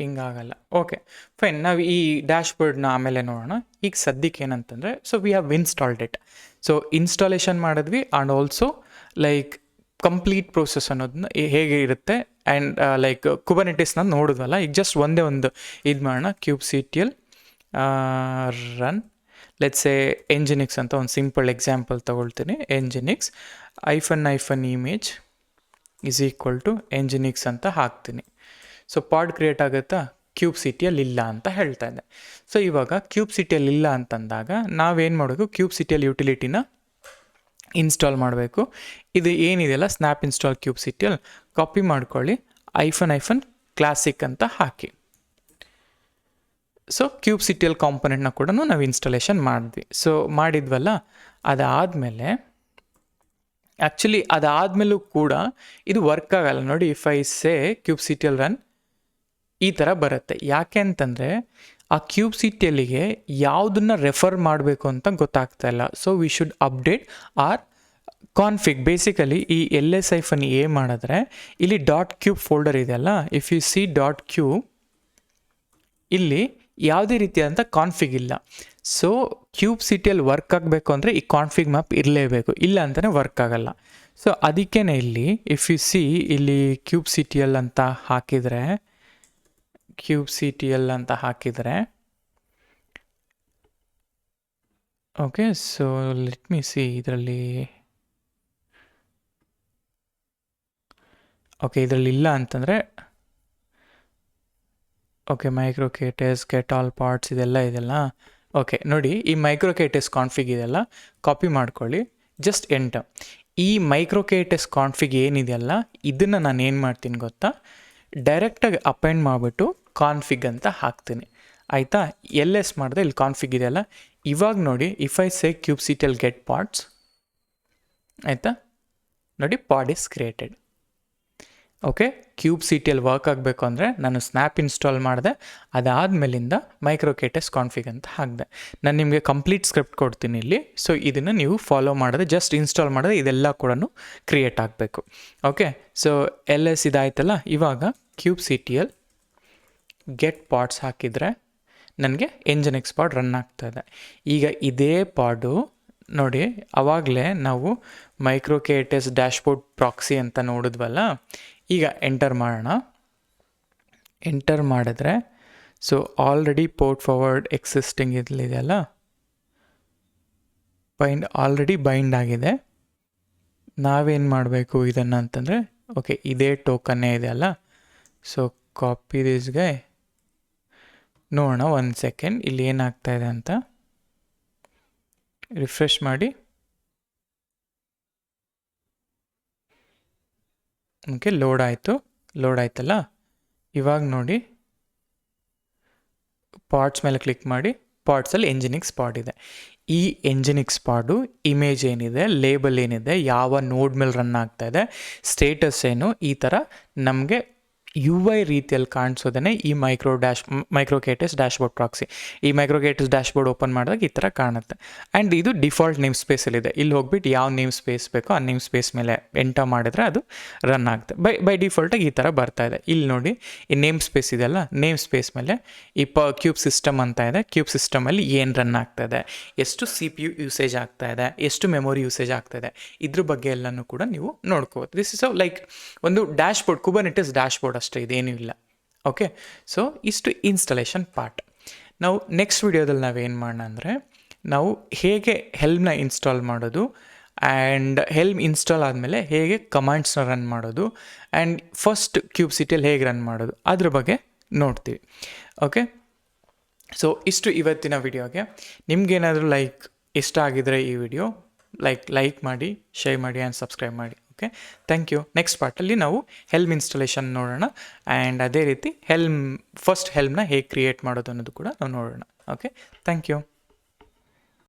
ಹಿಂಗಾಗಲ್ಲ. ಓಕೆ ಫೈನ್, ನಾವು ಈ ಡ್ಯಾಶ್ಬೋರ್ಡ್ನ ಆಮೇಲೆ ನೋಡೋಣ. ಈಗ ಸದ್ಯಕ್ಕೆ ಏನಂತಂದರೆ, so we have installed it. So installation ಮಾಡಿದ್ವಿ and also like complete process ಅನ್ನೋದನ್ನ ಹೇಗೆ ಇರುತ್ತೆ ಆ್ಯಂಡ್ ಲೈಕ್ ಕುಬರ್ನೆಟಿಸ್ನ ನೋಡಿದ್ವಲ್ಲ. ಈಗ ಜಸ್ಟ್ ಒಂದೇ ಒಂದು ಇದು ಮಾಡೋಣ. kubectl ರನ್ ಲೆಟ್ಸ್ ಎ ಎಂಜಿನಿಕ್ಸ್ ಅಂತ ಒಂದು ಸಿಂಪಲ್ ಎಕ್ಸಾಂಪಲ್ ತೊಗೊಳ್ತೀನಿ. ಎಂಜಿನಿಕ್ಸ್ -image ಈಸ್ ಈಕ್ವಲ್ ಟು ಎಂಜಿನಿಕ್ಸ್ ಅಂತ ಹಾಕ್ತೀನಿ. ಸೊ ಪಾಡ್ ಕ್ರಿಯೇಟ್ ಆಗುತ್ತಾ? kubectl ಇಲ್ಲ ಅಂತ ಹೇಳ್ತಾ ಇದೆ. ಸೊ ಇವಾಗ kubectl ಇಲ್ಲ ಅಂತಂದಾಗ ನಾವೇನು ಮಾಡಬೇಕು, kubectl ಯುಟಿಲಿಟಿನ ಇನ್ಸ್ಟಾಲ್ ಮಾಡಬೇಕು. ಇದು ಏನಿದೆಯಲ್ಲ ಸ್ನ್ಯಾಪ್ ಇನ್ಸ್ಟಾಲ್ kubectl, ಕಾಪಿ ಮಾಡ್ಕೊಳ್ಳಿ, -classic ಅಂತ ಹಾಕಿ. ಸೊ kubectl ಕಾಂಪೊನೆಂಟ್ನ ಕೂಡ ನಾವು ಇನ್ಸ್ಟಾಲೇಷನ್ ಮಾಡಿದ್ವಿ. ಸೊ ಮಾಡಿದ್ವಲ್ಲ, ಅದಾದಮೇಲೆ ಆ್ಯಕ್ಚುಲಿ ಅದಾದಮೇಲೂ ಕೂಡ ಇದು ವರ್ಕ್ ಆಗಲ್ಲ ನೋಡಿ. If I say kubectl run ಈ ಥರ ಬರುತ್ತೆ. ಯಾಕೆ ಅಂತಂದರೆ ಆ kubectl-ಗೆ ಯಾವುದನ್ನು ರೆಫರ್ ಮಾಡಬೇಕು ಅಂತ ಗೊತ್ತಾಗ್ತಾ ಇಲ್ಲ. So we should update our config. Basically ಈ ls-a ಮಾಡಿದ್ರೆ ಇಲ್ಲಿ .cube ಫೋಲ್ಡರ್ ಇದೆಯಲ್ಲ, ಇಫ್ ಯು ಸಿ .cube ಇಲ್ಲಿ ಯಾವುದೇ ರೀತಿಯಾದಂಥ ಕಾನ್ಫಿಗ್ ಇಲ್ಲ. ಸೊ kubectl ವರ್ಕ್ ಆಗಬೇಕು ಅಂದರೆ ಈ ಕಾನ್ಫಿಗ್ ಮ್ಯಾಪ್ ಇರಲೇಬೇಕು, ಇಲ್ಲ ಅಂತಲೇ ವರ್ಕ್ ಆಗಲ್ಲ. ಸೊ ಅದಕ್ಕೇ ಇಲ್ಲಿ ಇಫ್ ಯು ಸಿ ಇಲ್ಲಿ kubectl ಅಂತ ಹಾಕಿದರೆ okay, so let me C ಇದರಲ್ಲಿ. ಓಕೆ, ಇದರಲ್ಲಿ ಇಲ್ಲ ಅಂತಂದರೆ ಓಕೆ, ಮೈಕ್ರೋಕೇಟಸ್ ಗೆಟ್ ಆಲ್ ಪಾರ್ಟ್ಸ್ ಇದೆಲ್ಲ. ಓಕೆ ನೋಡಿ, ಈ ಮೈಕ್ರೋಕೇಟಸ್ ಕಾನ್ಫಿಗ್ ಇದೆಲ್ಲ ಕಾಪಿ ಮಾಡ್ಕೊಳ್ಳಿ, ಜಸ್ಟ್ ಎಂಟರ್. ಈ ಮೈಕ್ರೋಕೇಟಸ್ ಕಾನ್ಫಿಗ್ ಏನಿದೆಯಲ್ಲ ಇದನ್ನು ನಾನು ಏನು ಮಾಡ್ತೀನಿ ಗೊತ್ತಾ, ಡೈರೆಕ್ಟಾಗಿ ಅಪೆಂಡ್ ಮಾಡಿಬಿಟ್ಟು ಕಾನ್ಫಿಗ್ ಅಂತ ಹಾಕ್ತೀನಿ. ಆಯಿತಾ? ls ಮಾಡಿದೆ, ಇಲ್ಲಿ ಕಾನ್ಫಿಗ್ ಇದೆಯಲ್ಲ. ಇವಾಗ ನೋಡಿ, if I say kubectl get pods, ಆಯಿತಾ? ನೋಡಿ, pod is created. Okay, kubectl work ಆಗಬೇಕು ಅಂದರೆ ನಾನು ಸ್ನ್ಯಾಪ್ ಇನ್ಸ್ಟಾಲ್ ಮಾಡಿದೆ, ಅದಾದಮೇಲಿಂದ ಮೈಕ್ರೋಕೇಟಸ್ ಕಾನ್ಫಿಗ್ ಅಂತ ಹಾಕಿದೆ. ನಾನು ನಿಮಗೆ ಕಂಪ್ಲೀಟ್ ಸ್ಕ್ರಿಪ್ಟ್ ಕೊಡ್ತೀನಿ ಇಲ್ಲಿ. ಸೊ ಇದನ್ನು ನೀವು ಫಾಲೋ ಮಾಡಿದ್ರೆ, ಜಸ್ಟ್ ಇನ್ಸ್ಟಾಲ್ ಮಾಡಿದ್ರೆ ಇದೆಲ್ಲ ಕೂಡ ಕ್ರಿಯೇಟ್ ಆಗಬೇಕು. Okay, so ls ಇದಾಯ್ತಲ್ಲ. ಇವಾಗ kubectl ಗೆಟ್ ಪಾಡ್ಸ್ ಹಾಕಿದರೆ ನನಗೆ ಎಂಜಿನಿಕ್ಸ್ ಪಾಡ್ ರನ್ ಆಗ್ತಾಯಿದೆ. ಈಗ ಇದೇ ಪಾಡು ನೋಡಿ, ಆವಾಗಲೇ ನಾವು ಮೈಕ್ರೋಕೇಟಸ್ ಡ್ಯಾಶ್ಬೋರ್ಡ್ ಪ್ರಾಕ್ಸಿ ಅಂತ ನೋಡಿದ್ವಲ್ಲ. ಈಗ ಎಂಟರ್ ಮಾಡೋಣ. ಎಂಟರ್ ಮಾಡಿದ್ರೆ so already port forward existing ಇದೆಯಲ್ಲ, ಆಲ್ರೆಡಿ ಬೈಂಡ್ ಆಗಿದೆ. ನಾವೇನು ಮಾಡಬೇಕು ಇದನ್ನು ಅಂತಂದರೆ, ಓಕೆ ಇದೇ ಟೋಕನ್ನೇ ಇದೆ ಅಲ್ಲ, ಸೊ ಕಾಪಿ ದಿಸ್ಗೆ ನೋಡೋಣ. 1 ಸೆಕೆಂಡ್ ಇಲ್ಲಿ ಏನಾಗ್ತಾ ಇದೆ ಅಂತ ರಿಫ್ರೆಶ್ ಮಾಡಿ. ಓಕೆ ಲೋಡ್ ಆಯ್ತಲ್ಲ. ಇವಾಗ ನೋಡಿ ಪಾರ್ಟ್ಸ್ ಮೇಲೆ ಕ್ಲಿಕ್ ಮಾಡಿ. ಪಾರ್ಟ್ಸಲ್ಲಿ ಎಂಜಿನಿಕ್ ಸ್ಪಾಟ್ ಇದೆ. ಈ ಎಂಜಿನಿಕ್ ಸ್ಪಾಡು ಇಮೇಜ್ ಏನಿದೆ, ಲೇಬಲ್ ಏನಿದೆ, ಯಾವ ನೋಡ್ ಮೇಲೆ ರನ್ ಆಗ್ತಾ ಇದೆ, ಸ್ಟೇಟಸ್ ಏನು, ಈ ಥರ ನಮಗೆ UI ರೀತಿಯಲ್ಲಿ ಕಾಣಿಸೋದೇ ಈ ಮೈಕ್ರೋಕೇಟಸ್ ಡ್ಯಾಶ್ಬೋರ್ಡ್ ಪ್ರಾಕ್ಸಿ. ಈ ಮೈಕ್ರೋಕೇಟಸ್ ಡ್ಯಾಶ್ಬೋರ್ಡ್ ಓಪನ್ ಮಾಡಿದಾಗ ಈ ಥರ ಕಾಣುತ್ತೆ. ಆ್ಯಂಡ್ ಇದು ಡಿಫಾಲ್ಟ್ ನೇಮ್ ಸ್ಪೇಸಲ್ಲಿದೆ. ಇಲ್ಲಿ ಹೋಗ್ಬಿಟ್ಟು ಯಾವ ನೇಮ್ ಸ್ಪೇಸ್ ಬೇಕೋ ಆ ನೇಮ್ ಸ್ಪೇಸ್ ಮೇಲೆ ಎಂಟರ್ ಮಾಡಿದ್ರೆ ಅದು ರನ್ ಆಗುತ್ತೆ. ಬೈ ಡಿಫಾಲ್ಟಾಗಿ ಈ ಥರ ಬರ್ತಾ ಇದೆ. ಇಲ್ಲಿ ನೋಡಿ ಈ ನೇಮ್ ಸ್ಪೇಸ್ ಇದೆಯಲ್ಲ, ನೇಮ್ ಸ್ಪೇಸ್ ಮೇಲೆ ಈ ಕ್ಯೂಬ್ ಸಿಸ್ಟಮ್ ಅಂತ ಇದೆ. ಕ್ಯೂಬ್ ಸಿಸ್ಟಮಲ್ಲಿ ಏನು ರನ್ ಆಗ್ತಾ ಇದೆ, ಎಷ್ಟು CPU ಯೂಸೇಜ್ ಆಗ್ತಾ ಇದೆ, ಎಷ್ಟು ಮೆಮೊರಿ ಯೂಸೇಜ್ ಆಗ್ತಾ ಇದೆ, ಇದ್ರ ಬಗ್ಗೆ ಎಲ್ಲನೂ ಕೂಡ ನೀವು ನೋಡ್ಕೋಬೋದು. ದಿಸ್ ಇಸ್ ಲೈಕ್ ಒಂದು ಡ್ಯಾಶ್ಬೋರ್ಡ್, ಕುಬರ್ನೆಟಿಸ್ ಡ್ಯಾಶ್ಬೋರ್ಡ್ ಅಷ್ಟೇ, ಇದೇನೂ ಇಲ್ಲ. ಓಕೆ, ಸೊ ಇಷ್ಟು ಇನ್ಸ್ಟಾಲೇಷನ್ ಪಾರ್ಟ್. ನಾವು ನೆಕ್ಸ್ಟ್ ವಿಡಿಯೋದಲ್ಲಿ ನಾವೇನು ಮಾಡೋಣ ಅಂದರೆ, ನಾವು ಹೇಗೆ ಹೆಲ್ಮ್ನ ಇನ್ಸ್ಟಾಲ್ ಮಾಡೋದು, ಆ್ಯಂಡ್ ಹೆಲ್ಮ್ ಇನ್ಸ್ಟಾಲ್ ಆದಮೇಲೆ ಹೇಗೆ ಕಮಾಂಡ್ಸ್ನ ರನ್ ಮಾಡೋದು, ಆ್ಯಂಡ್ ಫಸ್ಟ್ ಕ್ಯೂಬ್ ಸಿಟಿಯಲ್ಲಿ ಹೇಗೆ ರನ್ ಮಾಡೋದು ಅದ್ರ ಬಗ್ಗೆ ನೋಡ್ತೀವಿ. ಓಕೆ, ಸೊ ಇಷ್ಟು ಇವತ್ತಿನ ವಿಡಿಯೋಗೆ. ನಿಮ್ಗೇನಾದರೂ ಇಷ್ಟ ಆಗಿದ್ರೆ ಈ ವಿಡಿಯೋ ಲೈಕ್ ಮಾಡಿ, ಶೇರ್ ಮಾಡಿ ಆ್ಯಂಡ್ ಸಬ್ಸ್ಕ್ರೈಬ್ ಮಾಡಿ. Okay, thank you. ನೆಕ್ಸ್ಟ್ ಪಾರ್ಟಲ್ಲಿ ನಾವು ಹೆಲ್ಮ್ ಇನ್ಸ್ಟಾಲೇಷನ್ ನೋಡೋಣ, ಆ್ಯಂಡ್ ಅದೇ ರೀತಿ ಫಸ್ಟ್ ಹೆಲ್ಮ್ನ ಹೇಗೆ ಕ್ರಿಯೇಟ್ ಮಾಡೋದು ಅನ್ನೋದು ಕೂಡ ನಾವು ನೋಡೋಣ. Okay, thank you.